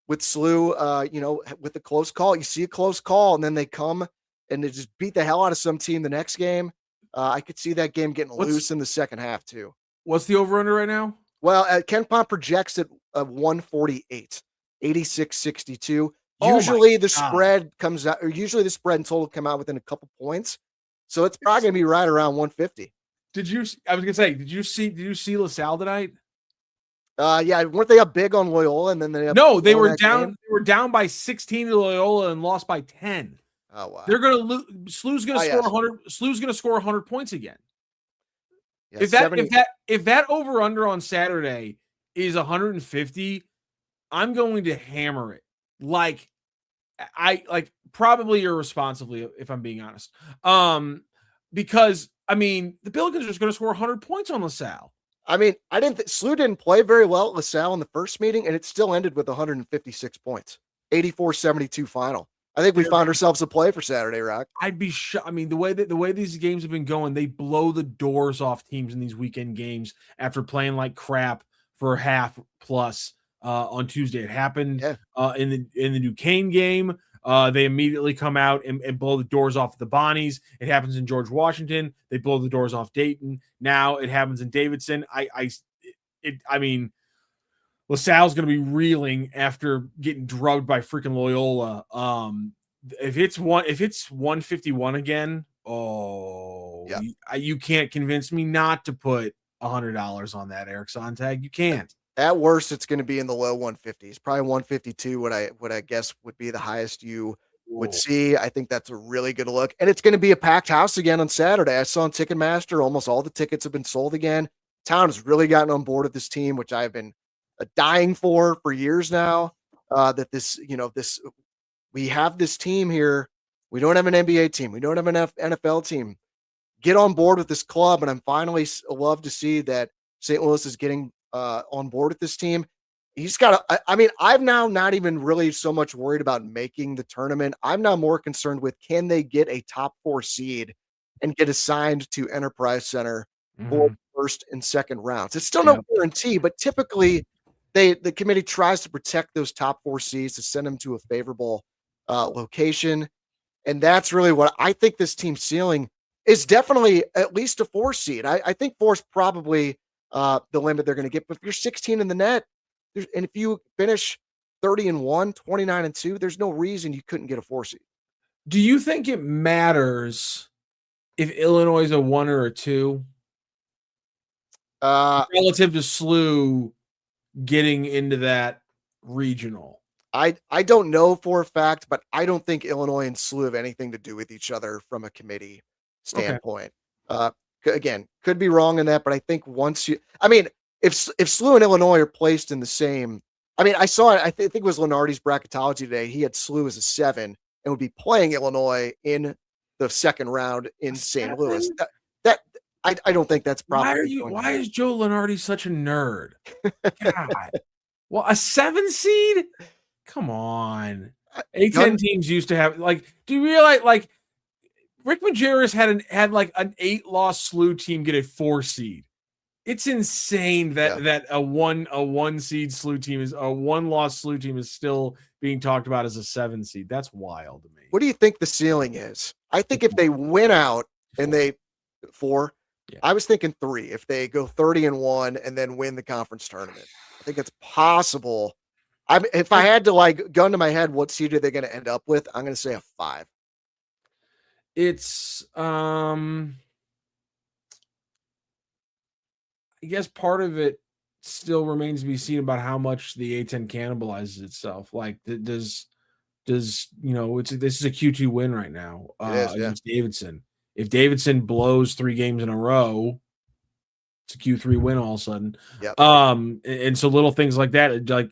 with SLU, with a close call. You see a close call, and then they come and they just beat the hell out of some team the next game. I could see that game getting loose in the second half too. What's the over-under right now? Well, KenPom projects it 148, 86-62. Usually the spread comes out, or usually the spread and total come out within a couple points. So it's probably going to be right around 150. I was going to say, did you see LaSalle tonight? Yeah, weren't they up big on Loyola, and then they they were down. Game? They were down by 16 to Loyola and lost by 10. Oh wow! They're going to lose. SLU's going to score 100. SLU's going to score 100 points again. Yeah, if that over under on Saturday is 150, I'm going to hammer it. Probably irresponsibly, if I'm being honest. Because the Billikens are just going to score 100 points on LaSalle. SLU didn't play very well at LaSalle in the first meeting, and it still ended with 156 points, 84-72 final. I think we found ourselves a play for Saturday, Rock. I'd be shocked. The way these games have been going, they blow the doors off teams in these weekend games after playing like crap for a half plus on Tuesday. It happened in the Duquesne game. They immediately come out and blow the doors off the Bonnies. It happens in George Washington. They blow the doors off Dayton. Now it happens in Davidson. LaSalle's going to be reeling after getting drugged by freaking Loyola. If it's 151 again, you can't convince me not to put $100 on that, Eric Sontag. You can't. At worst, it's going to be in the low 150s, probably 152. What I guess would be the highest you would see. I think that's a really good look, and it's going to be a packed house again on Saturday. I saw on Ticketmaster, almost all the tickets have been sold again. Town has really gotten on board with this team, which I've been dying for years now. We have this team here. We don't have an NBA team. We don't have an NFL team. Get on board with this club, and I'm finally love to see that St. Louis is getting on board with this team. He's got to, I mean, I'm now not even really so much worried about making the tournament. I'm now more concerned with, can they get a top 4 seed and get assigned to Enterprise Center for Mhm. first and second rounds. It's still no Yep. guarantee, but typically the committee tries to protect those top 4 seeds to send them to a favorable location. And that's really what I think this team's ceiling is, definitely at least a 4 seed. I think 4 is probably the limit they're going to get. But if you're 16 in the net, and if you finish 30-1, 29-2, there's no reason you couldn't get a 4 seed. Do you think it matters if Illinois is a 1 or a 2 relative to SLU getting into that regional? I don't know for a fact, but I don't think Illinois and SLU have anything to do with each other from a committee Okay. standpoint. Again, could be wrong in that, but I think I mean, if SLU and Illinois are placed in the same, I mean, I saw it. I think it was Lenardi's bracketology today. He had SLU as a 7 and would be playing Illinois in the second round in St. Louis. That I don't think that's probably. Why is Joe Lenardi such a nerd? God. Well, a 7 seed? Come on. A10 teams used to have, like, do you realize, like, Rick Majerus had like an 8-loss SLU team get a 4 seed. It's insane that a 1 seed SLU team is a 1-loss SLU team is still being talked about as a 7 seed. That's wild to me. What do you think the ceiling is? I think if they win out and they 4, I was thinking 3. If they go 30-1 and then win the conference tournament, I think it's possible. If I had to, like, gun to my head, what seed are they going to end up with? I'm going to say a 5. It's I guess part of it still remains to be seen about how much the A10 cannibalizes itself. Like, does you know, this is a Q2 win right now against Davidson. If Davidson blows 3 games in a row, it's a Q3 win all of a sudden. Yep. And so little things like that, like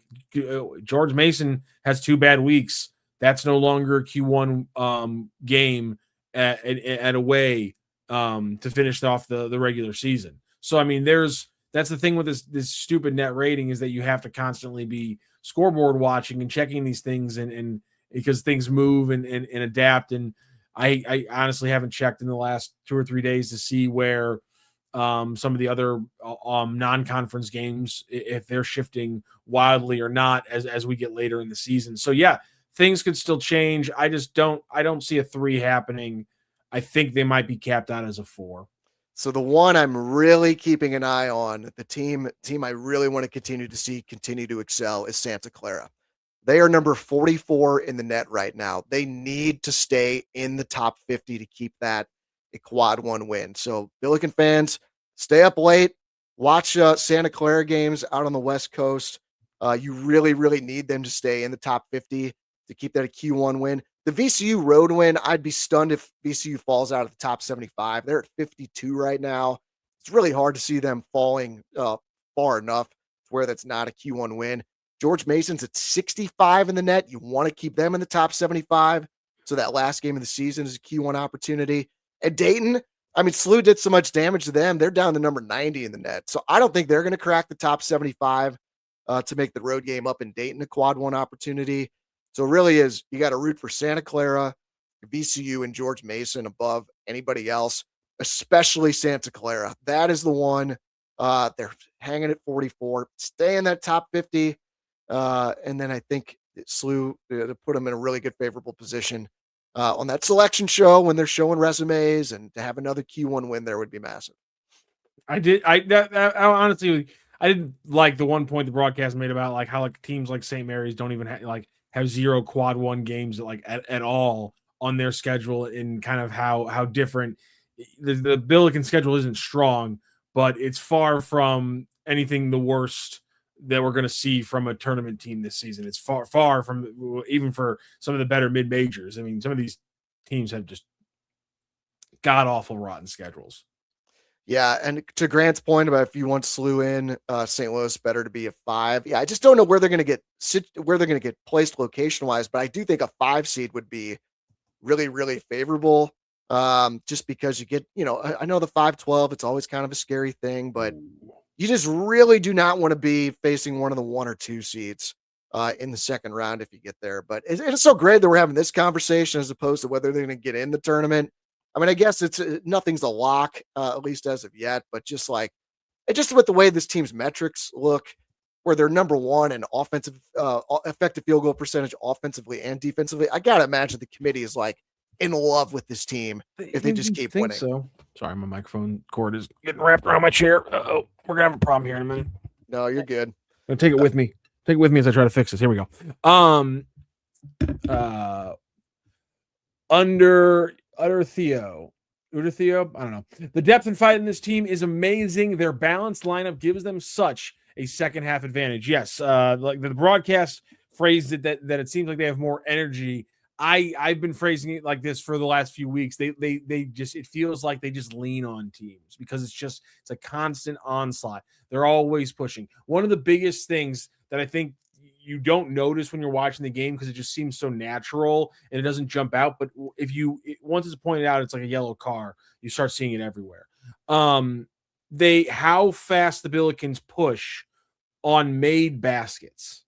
George Mason has 2 bad weeks. That's no longer a Q1 game at away to finish off the regular season. So I mean, that's the thing with this stupid net rating, is that you have to constantly be scoreboard watching and checking these things, and because things move and adapt. And I honestly haven't checked in the last 2 or 3 days to see where some of the other non-conference games, if they're shifting wildly or not as we get later in the season. So yeah, things could still change. I don't see a 3 happening. I think they might be capped out as a 4. So the one I'm really keeping an eye on, the team I really want to continue to excel, is Santa Clara. They are number 44 in the net right now. They need to stay in the top 50 to keep that a quad 1 win. So Billiken fans, stay up late, watch Santa Clara games out on the West Coast. You really, really need them to stay in the top 50 to keep that a Q1 win. The VCU road win, I'd be stunned if VCU falls out of the top 75. They're at 52 right now. It's really hard to see them falling far enough to where that's not a Q1 win. George Mason's at 65 in the net. You want to keep them in the top 75. So that last game of the season is a Q1 opportunity. And Dayton, I mean, SLU did so much damage to them. They're down to number 90 in the net. So I don't think they're going to crack the top 75 to make the road game up in Dayton a quad 1 opportunity. So it really is, you got to root for Santa Clara, VCU, and George Mason above anybody else, especially Santa Clara. That is the one. They're hanging at 44. Stay in that top 50. And then I think SLU to put them in a really good favorable position on that selection show when they're showing resumes, and to have another Q1 win there would be massive. I honestly, I didn't like the one point the broadcast made about like how like teams like St. Mary's don't even have 0 quad 1 games at all on their schedule, and kind of how different the Billiken schedule isn't strong, but it's far from anything the worst that we're going to see from a tournament team this season. It's far from, even for some of the better mid majors. I mean, some of these teams have just god awful rotten schedules. Yeah, and to Grant's point about if you want SLU in, St. Louis better to be a 5. Yeah, I just don't know where they're going to get placed location wise, but I do think a 5 seed would be really, really favorable. Just because you get, I know the 5-12, it's always kind of a scary thing, but you just really do not want to be facing one of the 1 or 2 seeds in the second round if you get there. But it's so great that we're having this conversation as opposed to whether they're going to get in the tournament. I mean, I guess it's nothing's a lock, at least as of yet, but just like just with the way this team's metrics look, where they're number 1 in offensive, effective field goal percentage offensively and defensively. I got to imagine the committee is like in love with this team if they just keep winning. So. Sorry, my microphone cord is getting wrapped around my chair. Oh, we're going to have a problem here in a minute. No, you're good. I'm going to take it with me. Take it with me as I try to fix this. Here we go. Under Theo. Theo, I don't know. The depth and fight in this team is amazing. Their balanced lineup gives them such a second half advantage. Yes, like the broadcast phrased it that it seems like they have more energy. I've been phrasing it like this for the last few weeks. They just, it feels like they just lean on teams because it's a constant onslaught. They're always pushing. One of the biggest things that I think you don't notice when you're watching the game because it just seems so natural and it doesn't jump out. But once it's pointed out, it's like a yellow car. You start seeing it everywhere. How fast the Billikens push on made baskets,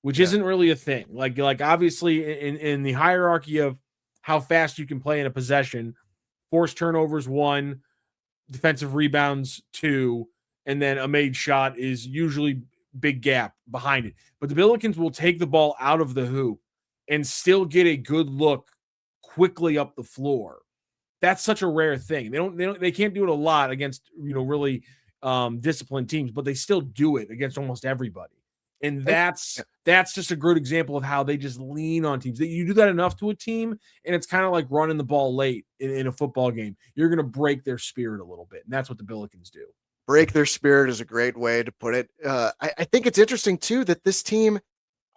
which isn't really a thing. Like obviously in the hierarchy of how fast you can play in a possession, forced turnovers 1, defensive rebounds 2, and then a made shot is usually big gap behind it. But the Billikens will take the ball out of the hoop and still get a good look quickly up the floor. That's such a rare thing. They can't do it a lot against, really disciplined teams, but they still do it against almost everybody. And that's just a good example of how they just lean on teams. You do that enough to a team, and it's kind of like running the ball late in a football game. You're going to break their spirit a little bit, and that's what the Billikens do. Break their spirit is a great way to put it. I think it's interesting, too, that this team,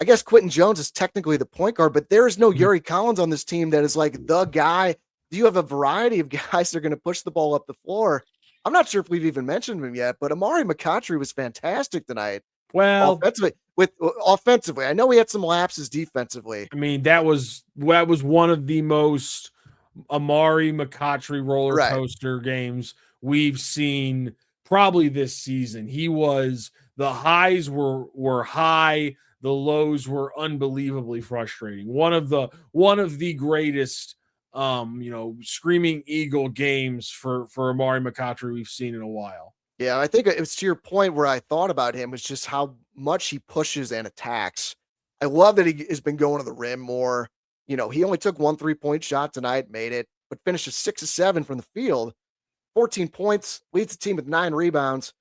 I guess Quentin Jones is technically the point guard, but there is no Yuri Collins on this team that is like the guy. You have a variety of guys that are going to push the ball up the floor. I'm not sure if we've even mentioned him yet, but Amari McCoughtry was fantastic tonight. Well, offensively, I know he had some lapses defensively. I mean, that was one of the most Amari McCoughtry roller coaster games we've seen probably this season. The highs were high, the lows were unbelievably frustrating. One of the greatest screaming eagle games for Amari McCoughtry we've seen in a while. Yeah, I think it was to your point where I thought about him was just how much he pushes and attacks. I love that he has been going to the rim more. He only took 1 3-point shot tonight, made it, but finishes 6 of 7 from the field, 14 points, leads the team with 9 rebounds,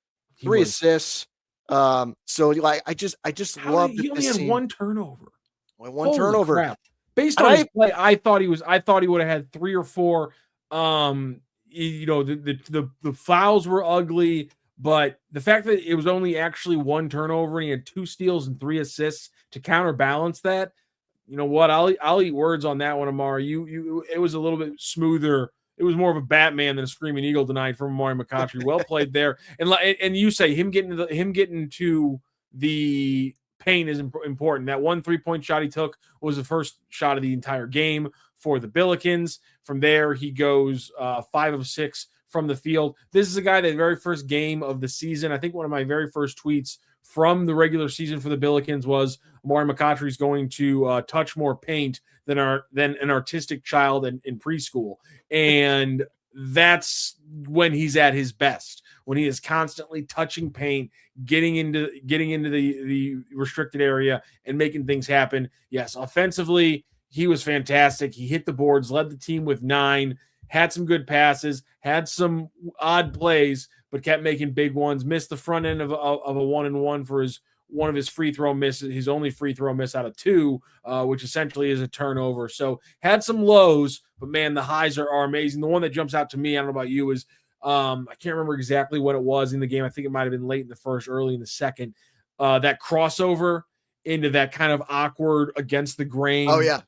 3 assists. So like I just love that he only had 1 turnover. One turnover. Crap. Based on his play, I thought he would have had 3 or 4. The fouls were ugly, but the fact that it was only actually 1 turnover and he had 2 steals and 3 assists to counterbalance that, you know what? I'll eat words on that one, Amari. It was a little bit smoother. It was more of a Batman than a screaming eagle tonight from Amari McCoughtry. Well played there, and you say him getting to the paint is important. That 1 3-point shot he took was the first shot of the entire game for the Billikens. From there, he goes 5 of 6 from the field. This is a guy that the very first game of the season, I think one of my very first tweets from the regular season for the Billikens was Amari McCoughtry is going to touch more paint than an artistic child in preschool. And that's when he's at his best, when he is constantly touching paint, getting into the restricted area and making things happen. Yes, offensively, he was fantastic. He hit the boards, led the team with 9, had some good passes, had some odd plays, but kept making big ones. Missed the front end of a 1-and-1 for one of his free throw misses, his only free throw miss out of 2, which essentially is a turnover. So had some lows, but man, the highs are amazing. The one that jumps out to me, I don't know about you, is I can't remember exactly what it was in the game. I think it might have been late in the first, early in the second. That crossover into that kind of awkward against the grain. Oh yeah.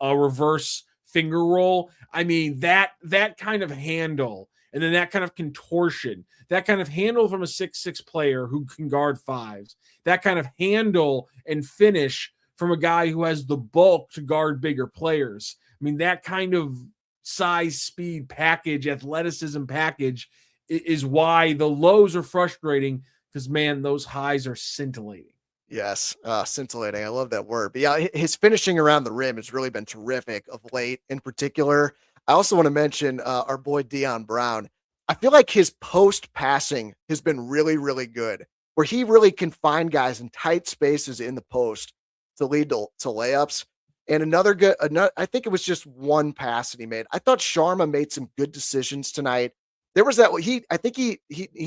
A reverse finger roll. I mean, that kind of handle, and then that kind of contortion, that kind of handle from a 6'6" player who can guard 5s, that kind of handle and finish from a guy who has the bulk to guard bigger players. I mean, that kind of size, speed package, athleticism package is why the lows are frustrating, because, man, those highs are scintillating. Yes, scintillating. I love that word. But yeah, his finishing around the rim has really been terrific of late. In particular, I also want to mention our boy Dion Brown. I feel like his post passing has been really, really good, where he really can find guys in tight spaces in the post to lead to layups. And I think it was just one pass that he made. I thought Sharma made some good decisions tonight. There was that I think he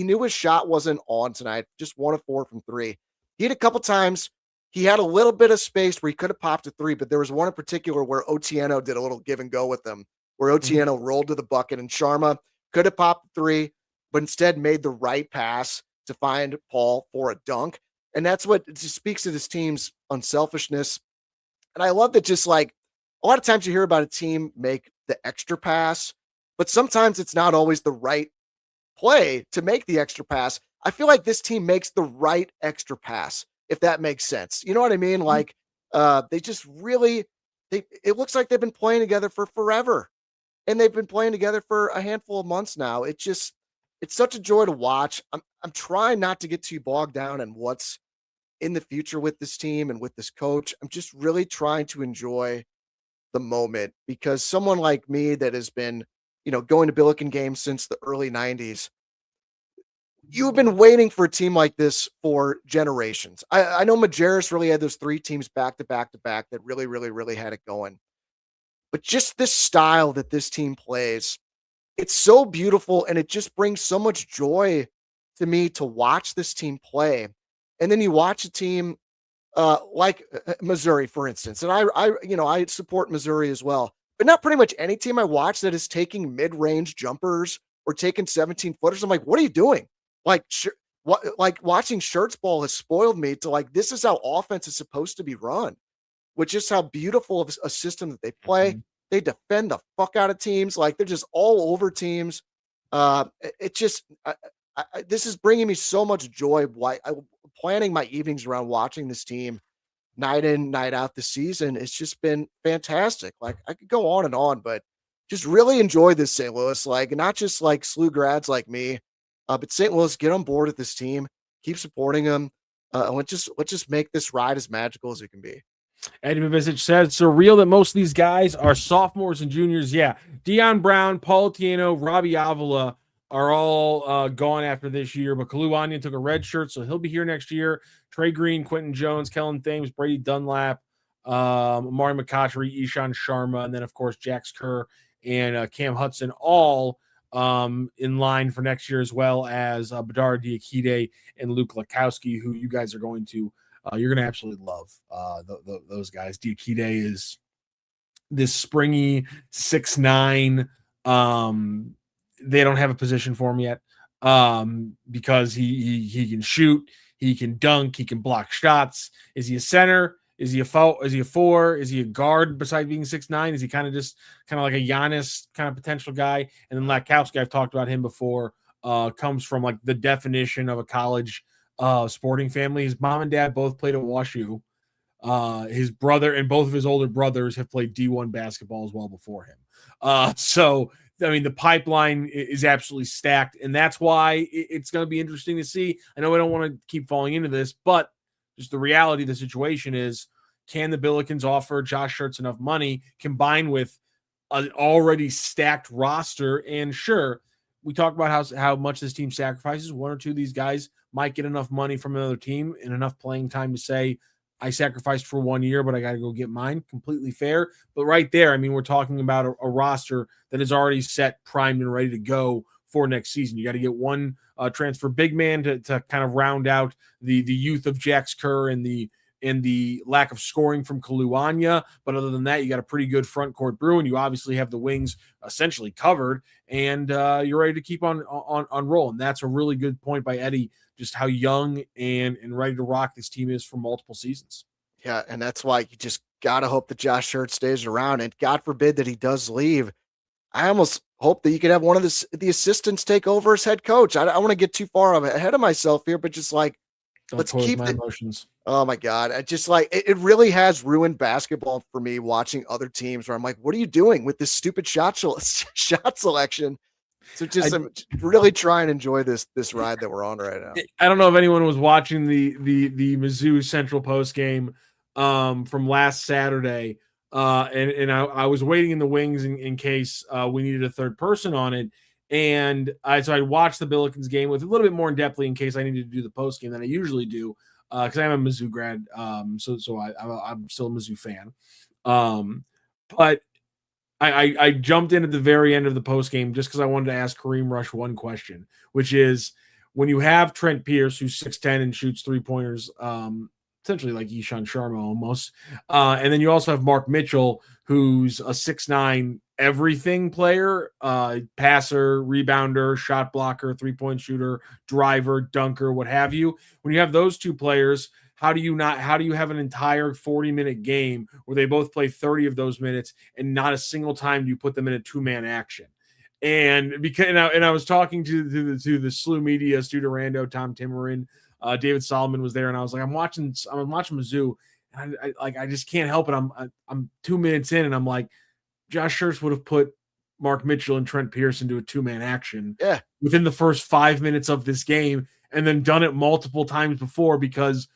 knew his shot wasn't on tonight. Just 1 of 4 from 3. He had a couple times, he had a little bit of space where he could have popped a 3, but there was one in particular where Otieno did a little give and go with them, where Otieno rolled to the bucket and Sharma could have popped the 3, but instead made the right pass to find Paul for a dunk. And that's what just speaks to this team's unselfishness. And I love that, just like a lot of times you hear about a team make the extra pass, but sometimes it's not always the right play to make the extra pass. I feel like this team makes the right extra pass, if that makes sense. You know what I mean? Like, they just really, it looks like they've been playing together for forever, and they've been playing together for a handful of months now. It's such a joy to watch. I'm trying not to get too bogged down in what's in the future with this team and with this coach. I'm just really trying to enjoy the moment, because someone like me that has been, going to Billiken games since the early 90s, you've been waiting for a team like this for generations. I know Majerus really had those 3 teams back to back to back that really, really, really had it going. But just this style that this team plays, it's so beautiful, and it just brings so much joy to me to watch this team play. And then you watch a team like Missouri, for instance, and I support Missouri as well, but not pretty much any team I watch that is taking mid-range jumpers or taking 17-footers. I'm like, what are you doing? Like, watching Shirts ball has spoiled me to, like, this is how offense is supposed to be run, which is how beautiful of a system that they play. Mhm. They defend the fuck out of teams. Like, they're just all over teams. It just, this is bringing me so much joy. Why I'm planning my evenings around watching this team night in, night out this season. It's just been fantastic. Like, I could go on, but just really enjoy this St. Louis, like, not just like SLU grads like me, but St. Louis, get on board with this team, keep supporting them, and let's just make this ride as magical as it can be. Eddie Mavicic says, surreal that most of these guys are sophomores and juniors. Yeah. Dion Brown, Paul Tieno, Robbie Avila are all gone after this year, but Kaluanya took a red shirt, so he'll be here next year. Trey Green, Quentin Jones, Kellen Thames, Brady Dunlap, Amari McCautry, Ishan Sharma, and then, of course, Jax Kerr and Cam Hudson, all in line for next year, as well as Badar Diakite and Luke Lakowski, who you guys are going to you're going to absolutely love those guys. Diakite is this springy 6'9". They don't have a position for him yet because he can shoot, he can dunk, he can block shots. Is he a center? Is he a foul? Is he a 4? Is he a guard besides being 6'9"? Is he kind of like a Giannis kind of potential guy? And then Lakowski, I've talked about him before, comes from like the definition of a college sporting family. His mom and dad both played at WashU. His brother and both of his older brothers have played D1 basketball as well before him. So, I mean, the pipeline is absolutely stacked, and that's why it's going to be interesting to see. I know I don't want to keep falling into this, but just the reality of the situation is, can the Billikens offer Josh Shirts enough money combined with an already stacked roster? And sure, we talk about how much this team sacrifices. 1 or 2 of these guys might get enough money from another team and enough playing time to say, I sacrificed for 1 year, but I got to go get mine. Completely fair. But right there, I mean, we're talking about a roster that is already set, primed, and ready to go for next season. You got to get one transfer big man to kind of round out the youth of Jax Kerr and the lack of scoring from Kaluanya. But other than that, you got a pretty good front court brew, and you obviously have the wings essentially covered, and you're ready to keep on rolling. That's a really good point by Eddie, just how young and ready to rock this team is for multiple seasons. Yeah, and that's why you just got to hope that Josh Hurt stays around, and God forbid that he does leave. I almost hope that you could have one of the assistants take over as head coach. I don't want to get too far ahead of myself here, but just like, let's keep my emotions. Oh my God. I just like, it really has ruined basketball for me watching other teams where I'm like, what are you doing with this stupid shot selection? So just really try and enjoy this ride that we're on right now. I don't know if anyone was watching the Mizzou Central post game from last Saturday, and I was waiting in the wings in case we needed a third person on it, and so I watched the Billikens game with a little bit more in depthly in case I needed to do the post game than I usually do, because I'm a Mizzou grad, so I'm still a Mizzou fan, but I jumped in at the very end of the post game just because I wanted to ask Kareem Rush one question, which is when you have Trent Pierce, who's 6'10" and shoots 3-pointers, essentially like Ishan Sharma almost, and then you also have Mark Mitchell, who's a 6'9" everything player, passer, rebounder, shot blocker, 3-point shooter, driver, dunker, what have you. When you have those two players, how do you have an entire 40-minute game where they both play 30 of those minutes and not a single time do you put them in a two-man action? And I was talking to the SLU media, Stu Durando, Tom Timmerin, David Solomon was there, and I was like, I'm watching Mizzou, and I just can't help it. I'm 2 minutes in, and I'm like, Josh Schertz would have put Mark Mitchell and Trent Pierce into a two-man action within the first 5 minutes of this game, and then done it multiple times before, because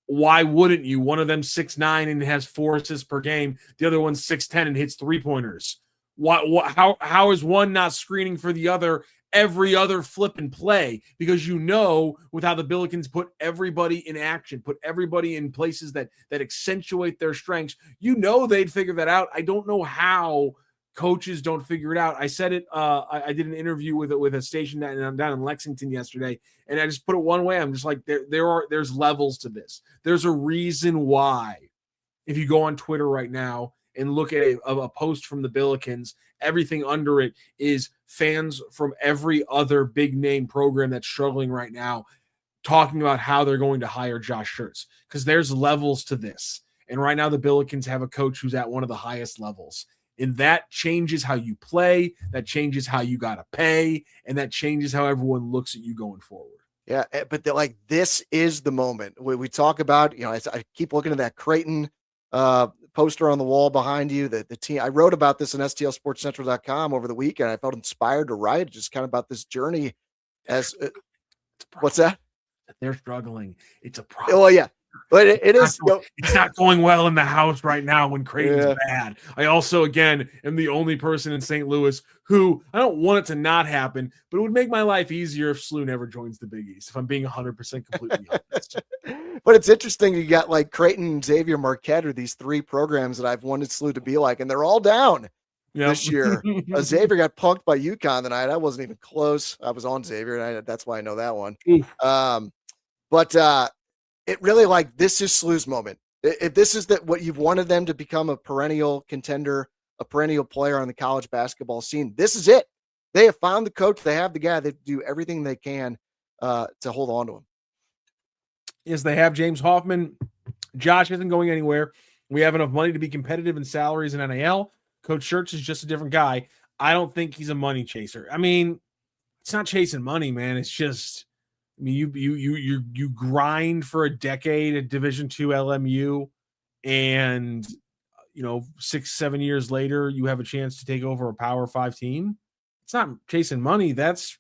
why wouldn't you? One of them 6'9" and has 4 assists per game. The other one's 6'10" and hits 3-pointers. How is one not screening for the other every other flip and play? Because with how the Billikens put everybody in action, put everybody in places that accentuate their strengths, they'd figure that out. I don't know how coaches don't figure it out. I said it. I did an interview with a station down in Lexington yesterday, and I just put it one way. I'm just like, there's levels to this. There's a reason why, if you go on Twitter right now and look at a post from the Billikens, everything under it is fans from every other big name program that's struggling right now talking about how they're going to hire Josh Schertz, because there's levels to this. And right now the Billikens have a coach who's at one of the highest levels. And that changes how you play, that changes how you got to pay, and that changes how everyone looks at you going forward. Yeah, but this is the moment. We talk about, I keep looking at that Creighton poster on the wall behind you, the team. I wrote about this on STLSportsCentral.com over the weekend. I felt inspired to write just kind of about this journey as what's that? They're struggling. It's a problem. Oh, yeah. But it is. It's not going well in the house right now when Creighton's bad. I also, again, am the only person in St. Louis who, I don't want it to not happen, but it would make my life easier if SLU never joins the Big East, if I'm being 100% completely honest. But it's interesting. You got like Creighton, Xavier, Marquette are these three programs that I've wanted SLU to be like, and they're all down this year. Xavier got punked by UConn tonight. I wasn't even close. I was on Xavier, and that's why I know that one. But it really, this is SLU's moment. If this is what you've wanted them to become, a perennial contender, a perennial player on the college basketball scene, this is it. They have found the coach. They have the guy. They do everything they can to hold on to him. Yes, they have James Hoffman. Josh isn't going anywhere. We have enough money to be competitive in salaries and NIL. Coach Schertz is just a different guy. I don't think he's a money chaser. I mean, it's not chasing money, man. It's just, you grind for a decade at Division II LMU, and 6-7 years later you have a chance to take over a Power 5 team. It's not chasing money. That's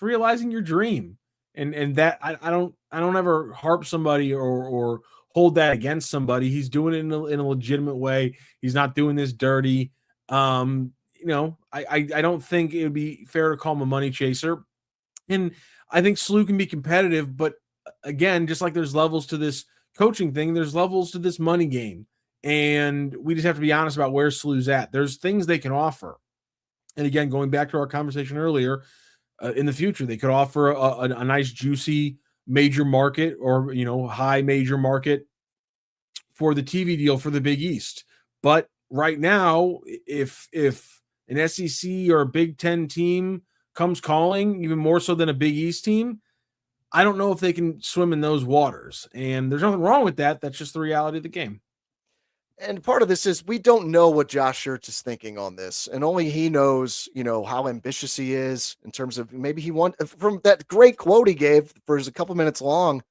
realizing your dream, and that I don't ever harp somebody or hold that against somebody. He's doing it in a legitimate way. He's not doing this dirty. I don't think it would be fair to call him a money chaser, and I think SLU can be competitive, but again, just like there's levels to this coaching thing, there's levels to this money game. And we just have to be honest about where SLU's at. There's things they can offer. And again, going back to our conversation earlier, in the future, they could offer a nice, juicy major market or, high major market for the TV deal for the Big East. But right now, if an SEC or a Big Ten team comes calling, even more so than a Big East team, I don't know if they can swim in those waters. And there's nothing wrong with that. That's just the reality of the game. And part of this is we don't know what Josh Schertz is thinking on this. And only he knows, how ambitious he is in terms of maybe he from that great quote he gave for a couple minutes long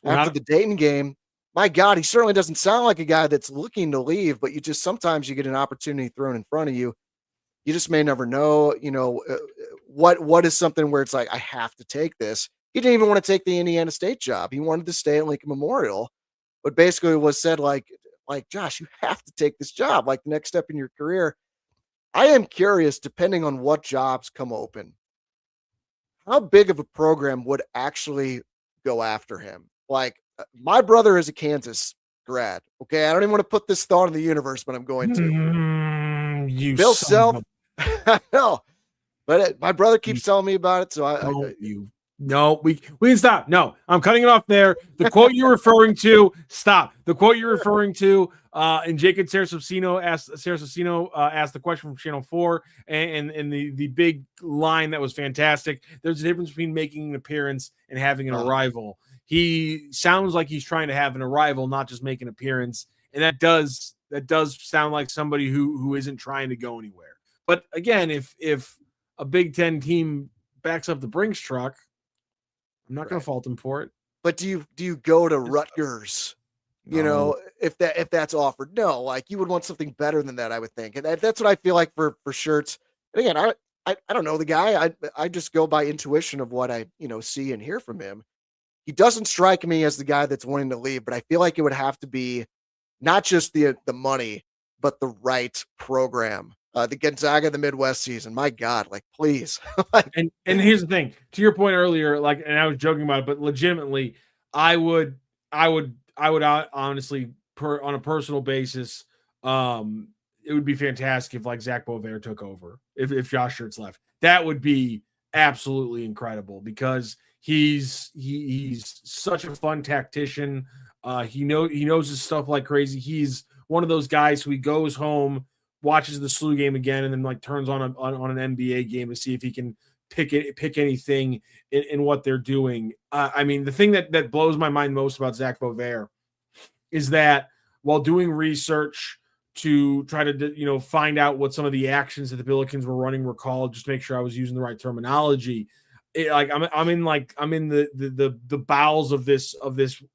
after the Dayton game. My God, he certainly doesn't sound like a guy that's looking to leave, but sometimes you get an opportunity thrown in front of you. you just may never know, what is something where it's like, I have to take this. He didn't even want to take the Indiana State job. He wanted to stay at Lincoln Memorial, but basically was said like, Josh, you have to take this job, like the next step in your career. I am curious, depending on what jobs come open, how big of a program would actually go after him? Like, my brother is a Kansas grad. Okay. I don't even want to put this thought in the universe, but I'm going to. You Bill son Self. of I know, but my brother keeps telling me about it. So No, we can stop. No, I'm cutting it off there. The quote you're referring to, stop. The quote you're referring to, and Jacob Saracino asked the question from Channel 4, and the big line that was fantastic. There's a difference between making an appearance and having an arrival. He sounds like he's trying to have an arrival, not just make an appearance, and that does sound like somebody who isn't trying to go anywhere. But again, if a Big Ten team backs up the Brinks truck, I'm not going to fault him for it. But do you go to Rutgers? No. If that's offered, no. Like, you would want something better than that, I would think, and that's what I feel like for Schertz. And again, I don't know the guy. I just go by intuition of what I see and hear from him. He doesn't strike me as the guy that's wanting to leave, but I feel like it would have to be not just the money, but the right program. The Gonzaga, the Midwest season. My God, like, please. and here's the thing, to your point earlier, like, and I was joking about it, but legitimately, I would honestly, on a personal basis, it would be fantastic if like Zach Bovair took over, if Josh Schertz left. That would be absolutely incredible because he's such a fun tactician. He knows his stuff like crazy. He's one of those guys who he goes home, watches the SLU game again, and then like turns on an NBA game to see if he can pick anything in what they're doing. I mean, the thing that blows my mind most about Zach Bovair is that while doing research to try to find out what some of the actions that the Billikens were running were called, just to make sure I was using the right terminology. I'm in the bowels of this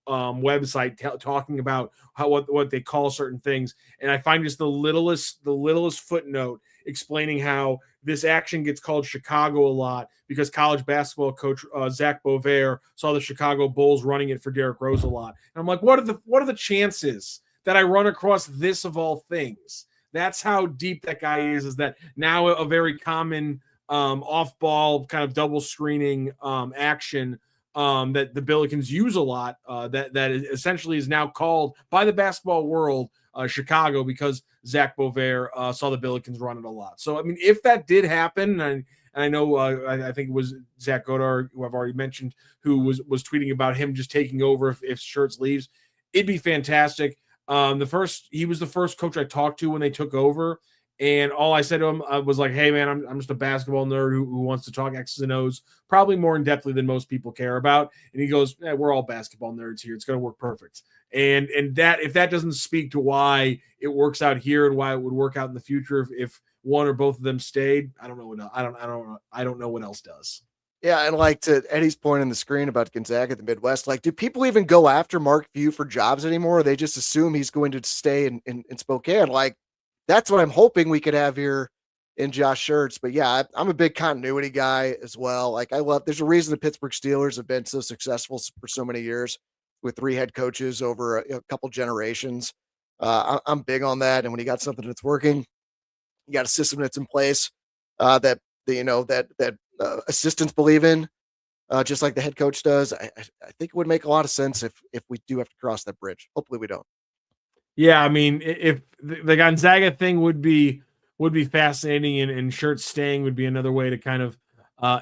website talking about what they call certain things, and I find just the littlest footnote explaining how this action gets called Chicago a lot because college basketball coach Zach Bovair saw the Chicago Bulls running it for Derrick Rose a lot, and I'm like, what are the chances that I run across this of all things? That's how deep that guy is that now a very common off-ball kind of double screening action that the Billikens use a lot that essentially is now called by the basketball world Chicago because Zach Bovair saw the Billikens run it a lot. So, I mean, if that did happen, and I know I think it was Zach Godar, who I've already mentioned, who was tweeting about him just taking over if Schertz leaves, it'd be fantastic. He was the first coach I talked to when they took over. And all I said to him was like, hey, man, I'm just a basketball nerd who wants to talk X's and O's, probably more in-depthly than most people care about. And he goes, we're all basketball nerds here. It's going to work perfect. And that if that doesn't speak to why it works out here and why it would work out in the future if one or both of them stayed, I don't know. I don't know what else does. Yeah, and like to Eddie's point on the screen about Gonzaga, the Midwest, like, do people even go after Mark Few for jobs anymore? Or they just assume he's going to stay in Spokane? Like, that's what I'm hoping we could have here in Josh Schertz. But yeah, I'm a big continuity guy as well. Like, there's a reason the Pittsburgh Steelers have been so successful for so many years with 3 head coaches over a couple generations. I'm big on that. And when you got something that's working, you got a system that's in place that assistants believe in, just like the head coach does. I think it would make a lot of sense if we do have to cross that bridge. Hopefully we don't. Yeah, I mean, if the Gonzaga thing would be fascinating, and Schertz staying would be another way to kind of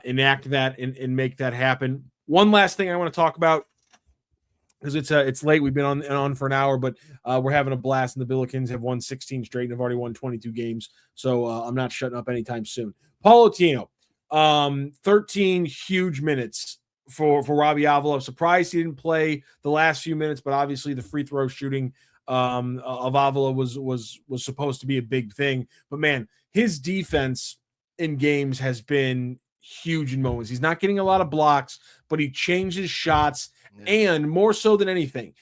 enact that and make that happen. One last thing I want to talk about, because it's late. We've been on for an hour, but we're having a blast, and the Billikens have won 16 straight and have already won 22 games. So I'm not shutting up anytime soon. Paul Ottino, 13 huge minutes for Robbie Avila. I'm surprised he didn't play the last few minutes, but obviously the free throw shooting of Avila was supposed to be a big thing. But man, his defense in games has been huge in moments. He's not getting a lot of blocks, but he changes shots. And more so than anything,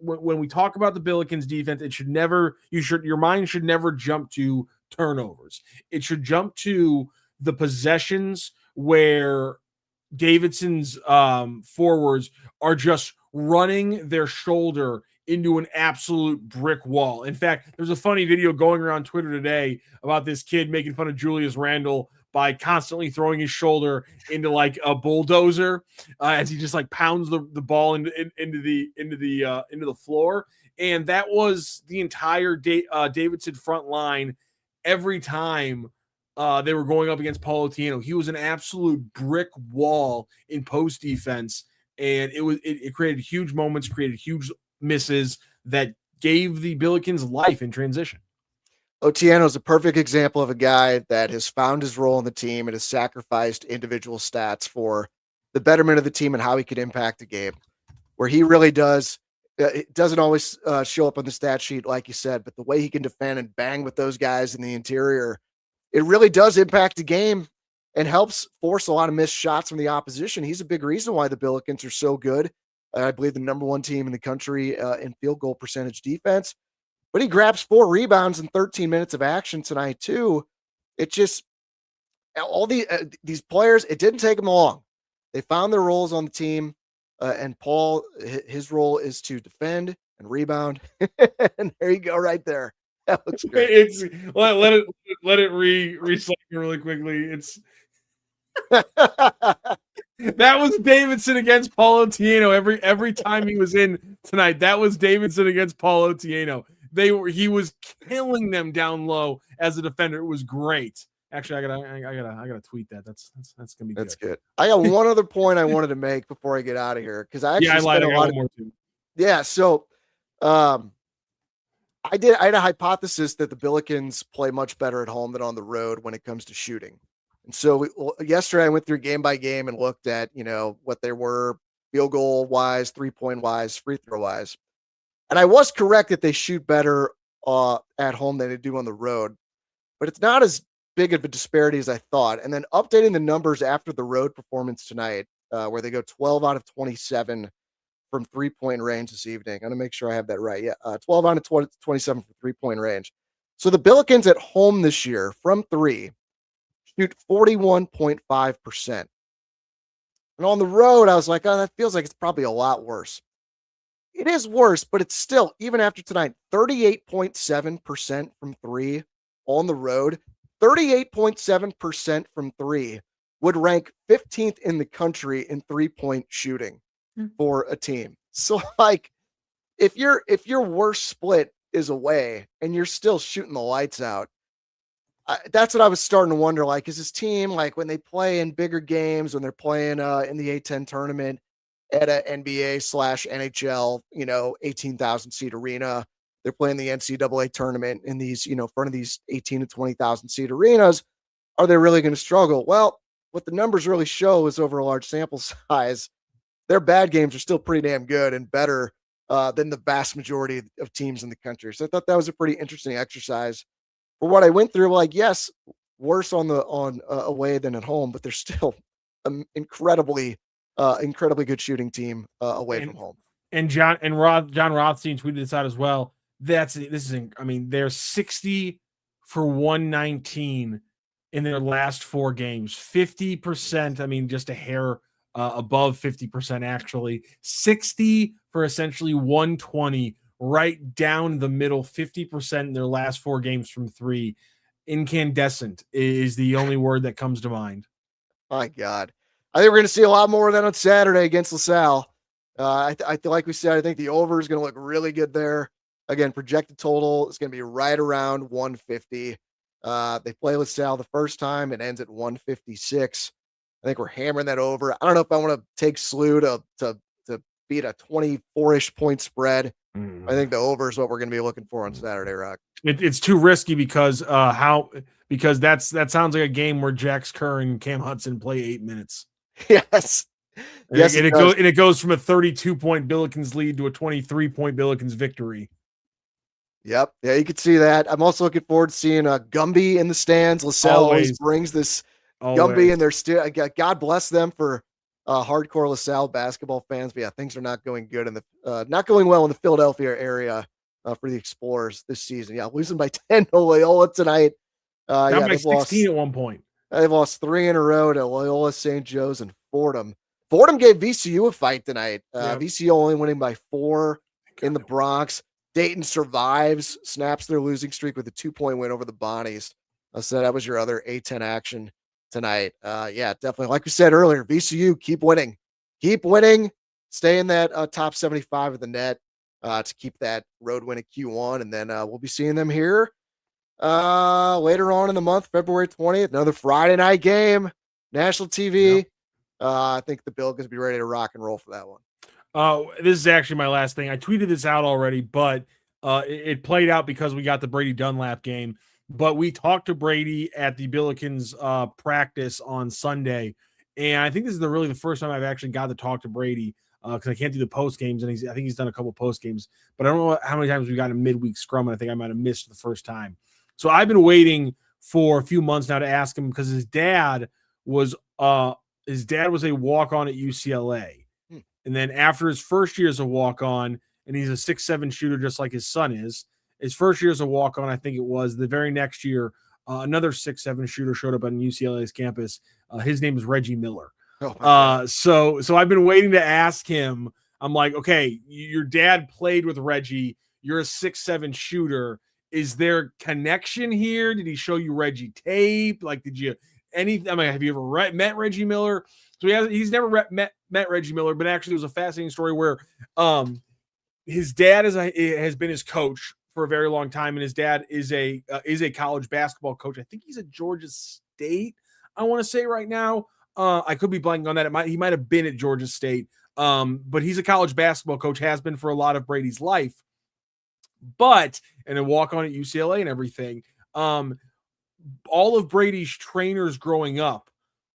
when we talk about the Billikens defense, your mind should never jump to turnovers. It should jump to the possessions where Davidson's forwards are just running their shoulder into an absolute brick wall. In fact, there's a funny video going around Twitter today about this kid making fun of Julius Randle by constantly throwing his shoulder into like a bulldozer as he just like pounds the ball into the floor. And that was the entire Davidson front line every time they were going up against Paulo Tieno. He was an absolute brick wall in post defense, and it created huge moments, created huge misses that gave the Billikens life in transition. Otieno is a perfect example of a guy that has found his role in the team and has sacrificed individual stats for the betterment of the team and how he could impact the game, where he really does. It doesn't always show up on the stat sheet, like you said, but the way he can defend and bang with those guys in the interior, it really does impact the game and helps force a lot of missed shots from the opposition. He's a big reason why the Billikens are so good. I believe the number one team in the country in field goal percentage defense. But he grabs 4 rebounds in 13 minutes of action tonight too. It just all these players. It didn't take them long. They found their roles on the team, and Paul, his role is to defend and rebound. And there you go, right there. That looks great. It's let it recycle really quickly. It's that was Davidson against Paulo Tieno every time he was in tonight. That was Davidson against Paulo Tieno. He was killing them down low as a defender. It was great. Actually, I gotta tweet that. That's gonna be good. I got one other point I wanted to make before I get out of here, because I actually spent a lot more too. Yeah, so I had a hypothesis that the Billikens play much better at home than on the road when it comes to shooting. And so yesterday I went through game by game and looked at, what they were field goal wise, 3-point wise, free throw wise. And I was correct that they shoot better at home than they do on the road, but it's not as big of a disparity as I thought. And then updating the numbers after the road performance tonight, where they go 12 out of 27 from 3-point range this evening. I'm going to make sure I have that right. Yeah. 12 out of 27 from 3-point range. So the Billikens at home this year from 3 shoot 41.5%. And on the road, I was like, oh, that feels like it's probably a lot worse. It is worse, but it's still, even after tonight, 38.7% from 3 on the road. 38.7% from 3 would rank 15th in the country in 3-point shooting for a team. So like if your worst split is away and you're still shooting the lights out, that's what I was starting to wonder. Like, is this team, like when they play in bigger games, when they're playing in the A10 tournament at a NBA/NHL, 18,000 seat arena, they're playing the NCAA tournament in these, front of these 18 to 20,000 seat arenas, are they really going to struggle? Well, what the numbers really show is over a large sample size, their bad games are still pretty damn good and better than the vast majority of teams in the country. So I thought that was a pretty interesting exercise. For what I went through, like, yes, worse on away than at home, but they're still an incredibly good shooting team away from home. And John Rothstein tweeted this out as well. They're 60 for 119 in their last 4 games. 50%, just a hair above 50% actually. 60 for essentially 120. Right down the middle, 50% in their last 4 games from 3. Incandescent is the only word that comes to mind. My God. I think we're going to see a lot more of that on Saturday against LaSalle. I feel like we said, I think the over is going to look really good there. Again, projected total is going to be right around 150. They play LaSalle the first time. It ends at 156. I think we're hammering that over. I don't know if I want to take SLU to beat a 24-ish point spread. I think the over is what we're going to be looking for on Saturday, Rock. It's too risky because that sounds like a game where Jax Kerr and Cam Hudson play 8 minutes. Yes. Yes, and it goes from a 32-point Billikens lead to a 23-point Billikens victory. Yep. Yeah, you could see that. I'm also looking forward to seeing Gumby in the stands. LaSalle always brings this Gumby, and they're still, God bless them for hardcore LaSalle basketball fans. But yeah, things are not going good not going well in the Philadelphia area for the Explorers this season. Yeah, losing by 10 to Loyola tonight. Down by They've 16 lost. at one point. They've lost 3 in a row to Loyola St. Joe's and Fordham. Fordham gave VCU a fight tonight. Yep. VCU only winning by 4 in the God. Bronx. Dayton survives, snaps their losing streak with a 2-point win over the Bonnies. So that was your other A10 action tonight. Definitely. Like we said earlier, VCU, keep winning. Keep winning. Stay in that top 75 of the net to keep that road win at Q1. And then we'll be seeing them here later on in the month, February 20th. Another Friday night game, national TV. Yep. I think the Billikens be ready to rock and roll for that one. This is actually my last thing. I tweeted this out already, but it played out because we got the Brady Dunlap game. But we talked to Brady at the Billikens practice on Sunday, and I think this is really the first time I've actually got to talk to Brady because I can't do the post games, and I think he's done a couple post games, but I don't know how many times we got a midweek scrum, and I think I might have missed the first time. So I've been waiting for a few months now to ask him because his dad was a walk-on at UCLA. And then after his first year as a walk-on, and he's a 6'7" shooter just like his son is, his first year as a walk-on, I think it was, the very next year, another 6'7" shooter showed up on UCLA's campus. His name is Reggie Miller. So I've been waiting to ask him. I'm like, okay, your dad played with Reggie. You're a 6'7" shooter. Is there connection here? Did he show you Reggie tape? Like, have you ever met Reggie Miller? So he's never met Reggie Miller, but actually it was a fascinating story where his dad has been his coach for a very long time, and his dad is a college basketball coach. I think he's at Georgia State, I want to say right now. I could be blanking on that. He might have been at Georgia State, but he's a college basketball coach, has been for a lot of Brady's life. And a walk on at UCLA and everything. All of Brady's trainers growing up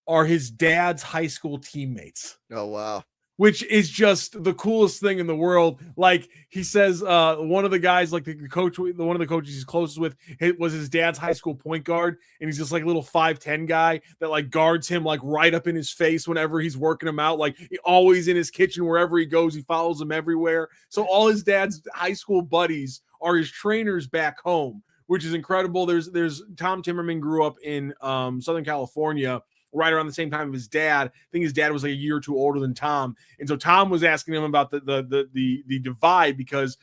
are his dad's high school teammates. Oh, wow. Which is just the coolest thing in the world. Like he says, one of the guys, like one of the coaches he's closest with, was his dad's high school point guard, and he's just like a little 5'10" guy that like guards him like right up in his face whenever he's working him out. Like always in his kitchen, wherever he goes, he follows him everywhere. So all his dad's high school buddies are his trainers back home, which is incredible. There's Tom Timmerman grew up in Southern California, right around the same time of his dad. I think his dad was like a year or two older than Tom. And so Tom was asking him about the divide because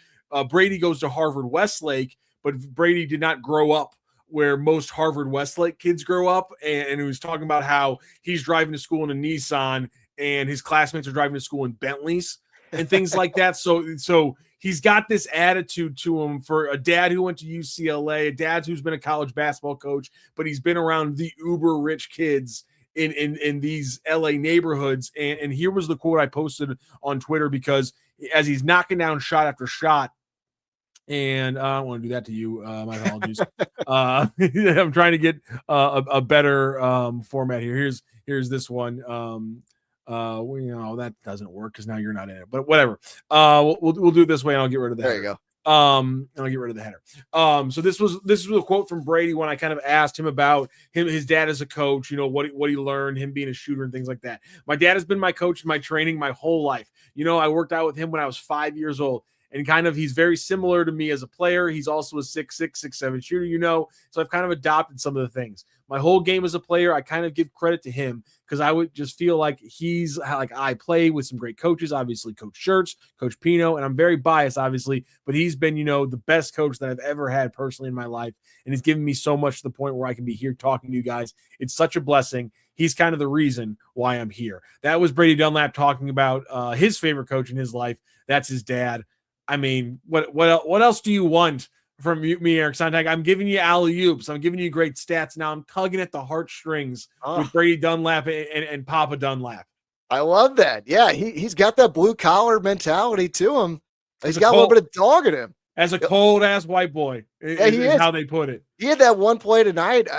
Brady goes to Harvard Westlake, but Brady did not grow up where most Harvard Westlake kids grow up. And he was talking about how he's driving to school in a Nissan and his classmates are driving to school in Bentleys and things like that. So he's got this attitude to him for a dad who went to UCLA, a dad who's been a college basketball coach, but he's been around the uber rich kids in these LA neighborhoods. And here was the quote I posted on Twitter, because as he's knocking down shot after shot, and I don't want to do that to you. My apologies. I'm trying to get a better format here. Here's this one. That doesn't work because now you're not in it, but whatever. We'll do it this way, and I'll get rid of that. There you go. And I'll get rid of the header. So this was a quote from Brady when I kind of asked him about his dad as a coach, what he learned, him being a shooter and things like that. My dad has been my coach in my training my whole life. I worked out with him when I was 5 years old, and kind of he's very similar to me as a player. He's also a 6'6", 6'7" shooter, so I've kind of adopted some of the things. My whole game as a player, I kind of give credit to him because I would just feel like he's like, I play with some great coaches, obviously Coach Schertz, Coach Pino, and I'm very biased, obviously, but he's been, the best coach that I've ever had personally in my life. And he's given me so much to the point where I can be here talking to you guys. It's such a blessing. He's kind of the reason why I'm here. That was Brady Dunlap talking about his favorite coach in his life. That's his dad. I mean, what else do you want from me, Eric Sontag? I'm giving you alley-oops. I'm giving you great stats. Now I'm tugging at the heartstrings with Brady Dunlap and Papa Dunlap. I love that. Yeah, he's got that blue-collar mentality to him. He's got a little bit of dog in him. As a cold-ass white boy, is how they put it. He had that one play tonight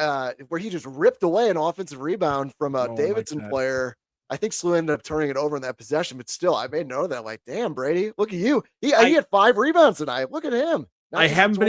where he just ripped away an offensive rebound from a Davidson player. I think SLU ended up turning it over in that possession, but still, I made note of that. Like, damn, Brady, look at you. He had 5 rebounds tonight. Look at him. I haven't been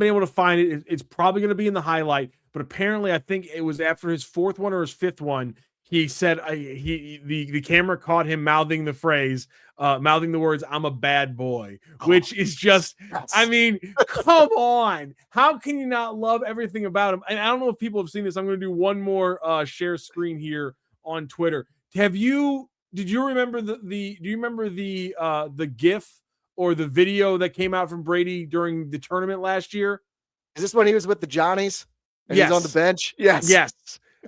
able to find it. It's probably going to be in the highlight, but apparently I think it was after his 4th one or his 5th one, he said the camera caught him mouthing the phrase, mouthing the words, "I'm a bad boy," which is just, I mean, come on. How can you not love everything about him? And I don't know if people have seen this. I'm going to do one more share screen here on Twitter. Did you remember do you remember the GIF or the video that came out from Brady during the tournament last year? Is this when he was with the Johnnies and Yes. he's on the bench? Yes. Yes.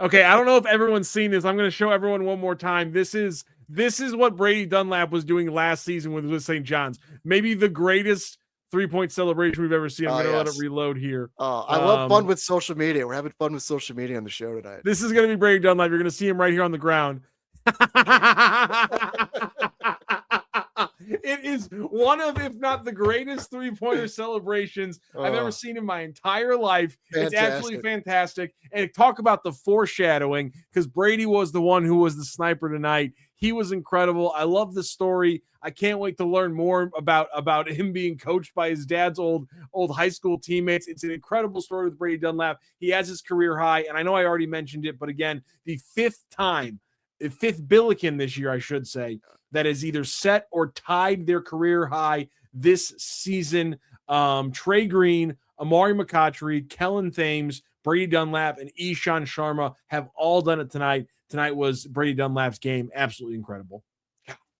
Okay, I don't know if everyone's seen this. I'm going to show everyone one more time. This is what Brady Dunlap was doing last season with St. John's. Maybe the greatest three-point celebration we've ever seen. I'm going to let it reload here. I love fun with social media. We're having fun with social media on the show tonight. This is going to be Brady Dunlap. You're going to see him right here on the ground. It is one of, if not the greatest three-pointer celebrations I've ever seen in my entire life. Fantastic. It's absolutely fantastic. And talk about the foreshadowing, because Brady was the one who was the sniper tonight. He was incredible. I love the story. I can't wait to learn more about him being coached by his dad's old high school teammates. It's an incredible story with Brady Dunlap. He has his career high, and I know I already mentioned it, but again, the fifth Billiken this year, I should say, that has either set or tied their career high this season. Trey Green, Amari McCautry, Kellen Thames, Brady Dunlap, and Ishan Sharma have all done it tonight. Tonight was Brady Dunlap's game. Absolutely incredible.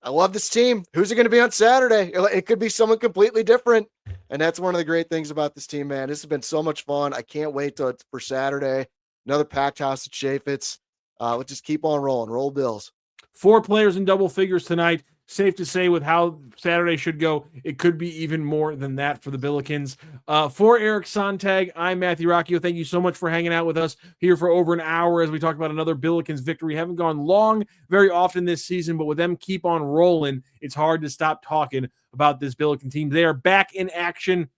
I love this team. Who's it going to be on Saturday? It could be someone completely different. And that's one of the great things about this team, man. This has been so much fun. I can't wait for Saturday. Another packed house at Chaffetz. Let's just keep on rolling. Roll Bills. 4 players in double figures tonight. Safe to say, with how Saturday should go, it could be even more than that for the Billikens. For Eric Sontag, I'm Matthew Rocchio. Thank you so much for hanging out with us here for over an hour as we talk about another Billikens victory. Haven't gone long very often this season, but with them keep on rolling, it's hard to stop talking about this Billiken team. They are back in action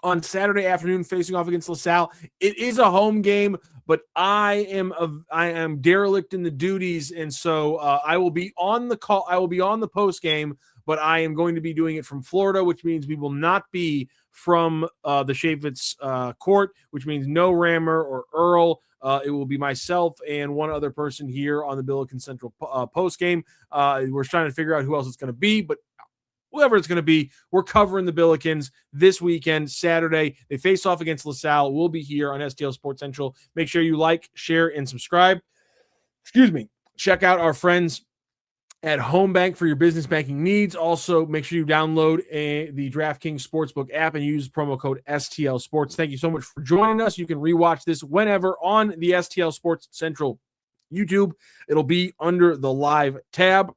on Saturday afternoon, facing off against LaSalle. It is a home game, but I am derelict in the duties, and so I will be on the call. I will be on the post game, but I am going to be doing it from Florida, which means we will not be from the Chaffetz court, which means no Rammer or Earl. It will be myself and one other person here on the Billiken Central post game. We're trying to figure out who else it's going to be, but whoever it's going to be, we're covering the Billikens this weekend, Saturday. They face off against LaSalle. We'll be here on STL Sports Central. Make sure you like, share, and subscribe. Check out our friends at Home Bank for your business banking needs. Also, make sure you download the DraftKings Sportsbook app and use promo code STL Sports. Thank you so much for joining us. You can rewatch this whenever on the STL Sports Central YouTube. It'll be under the live tab.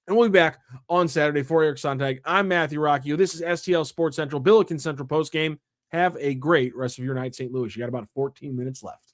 And we'll be back on Saturday for Eric Sontag. I'm Matthew Rocchio. This is STL Sports Central, Billiken Central postgame. Have a great rest of your night, St. Louis. You got about 14 minutes left.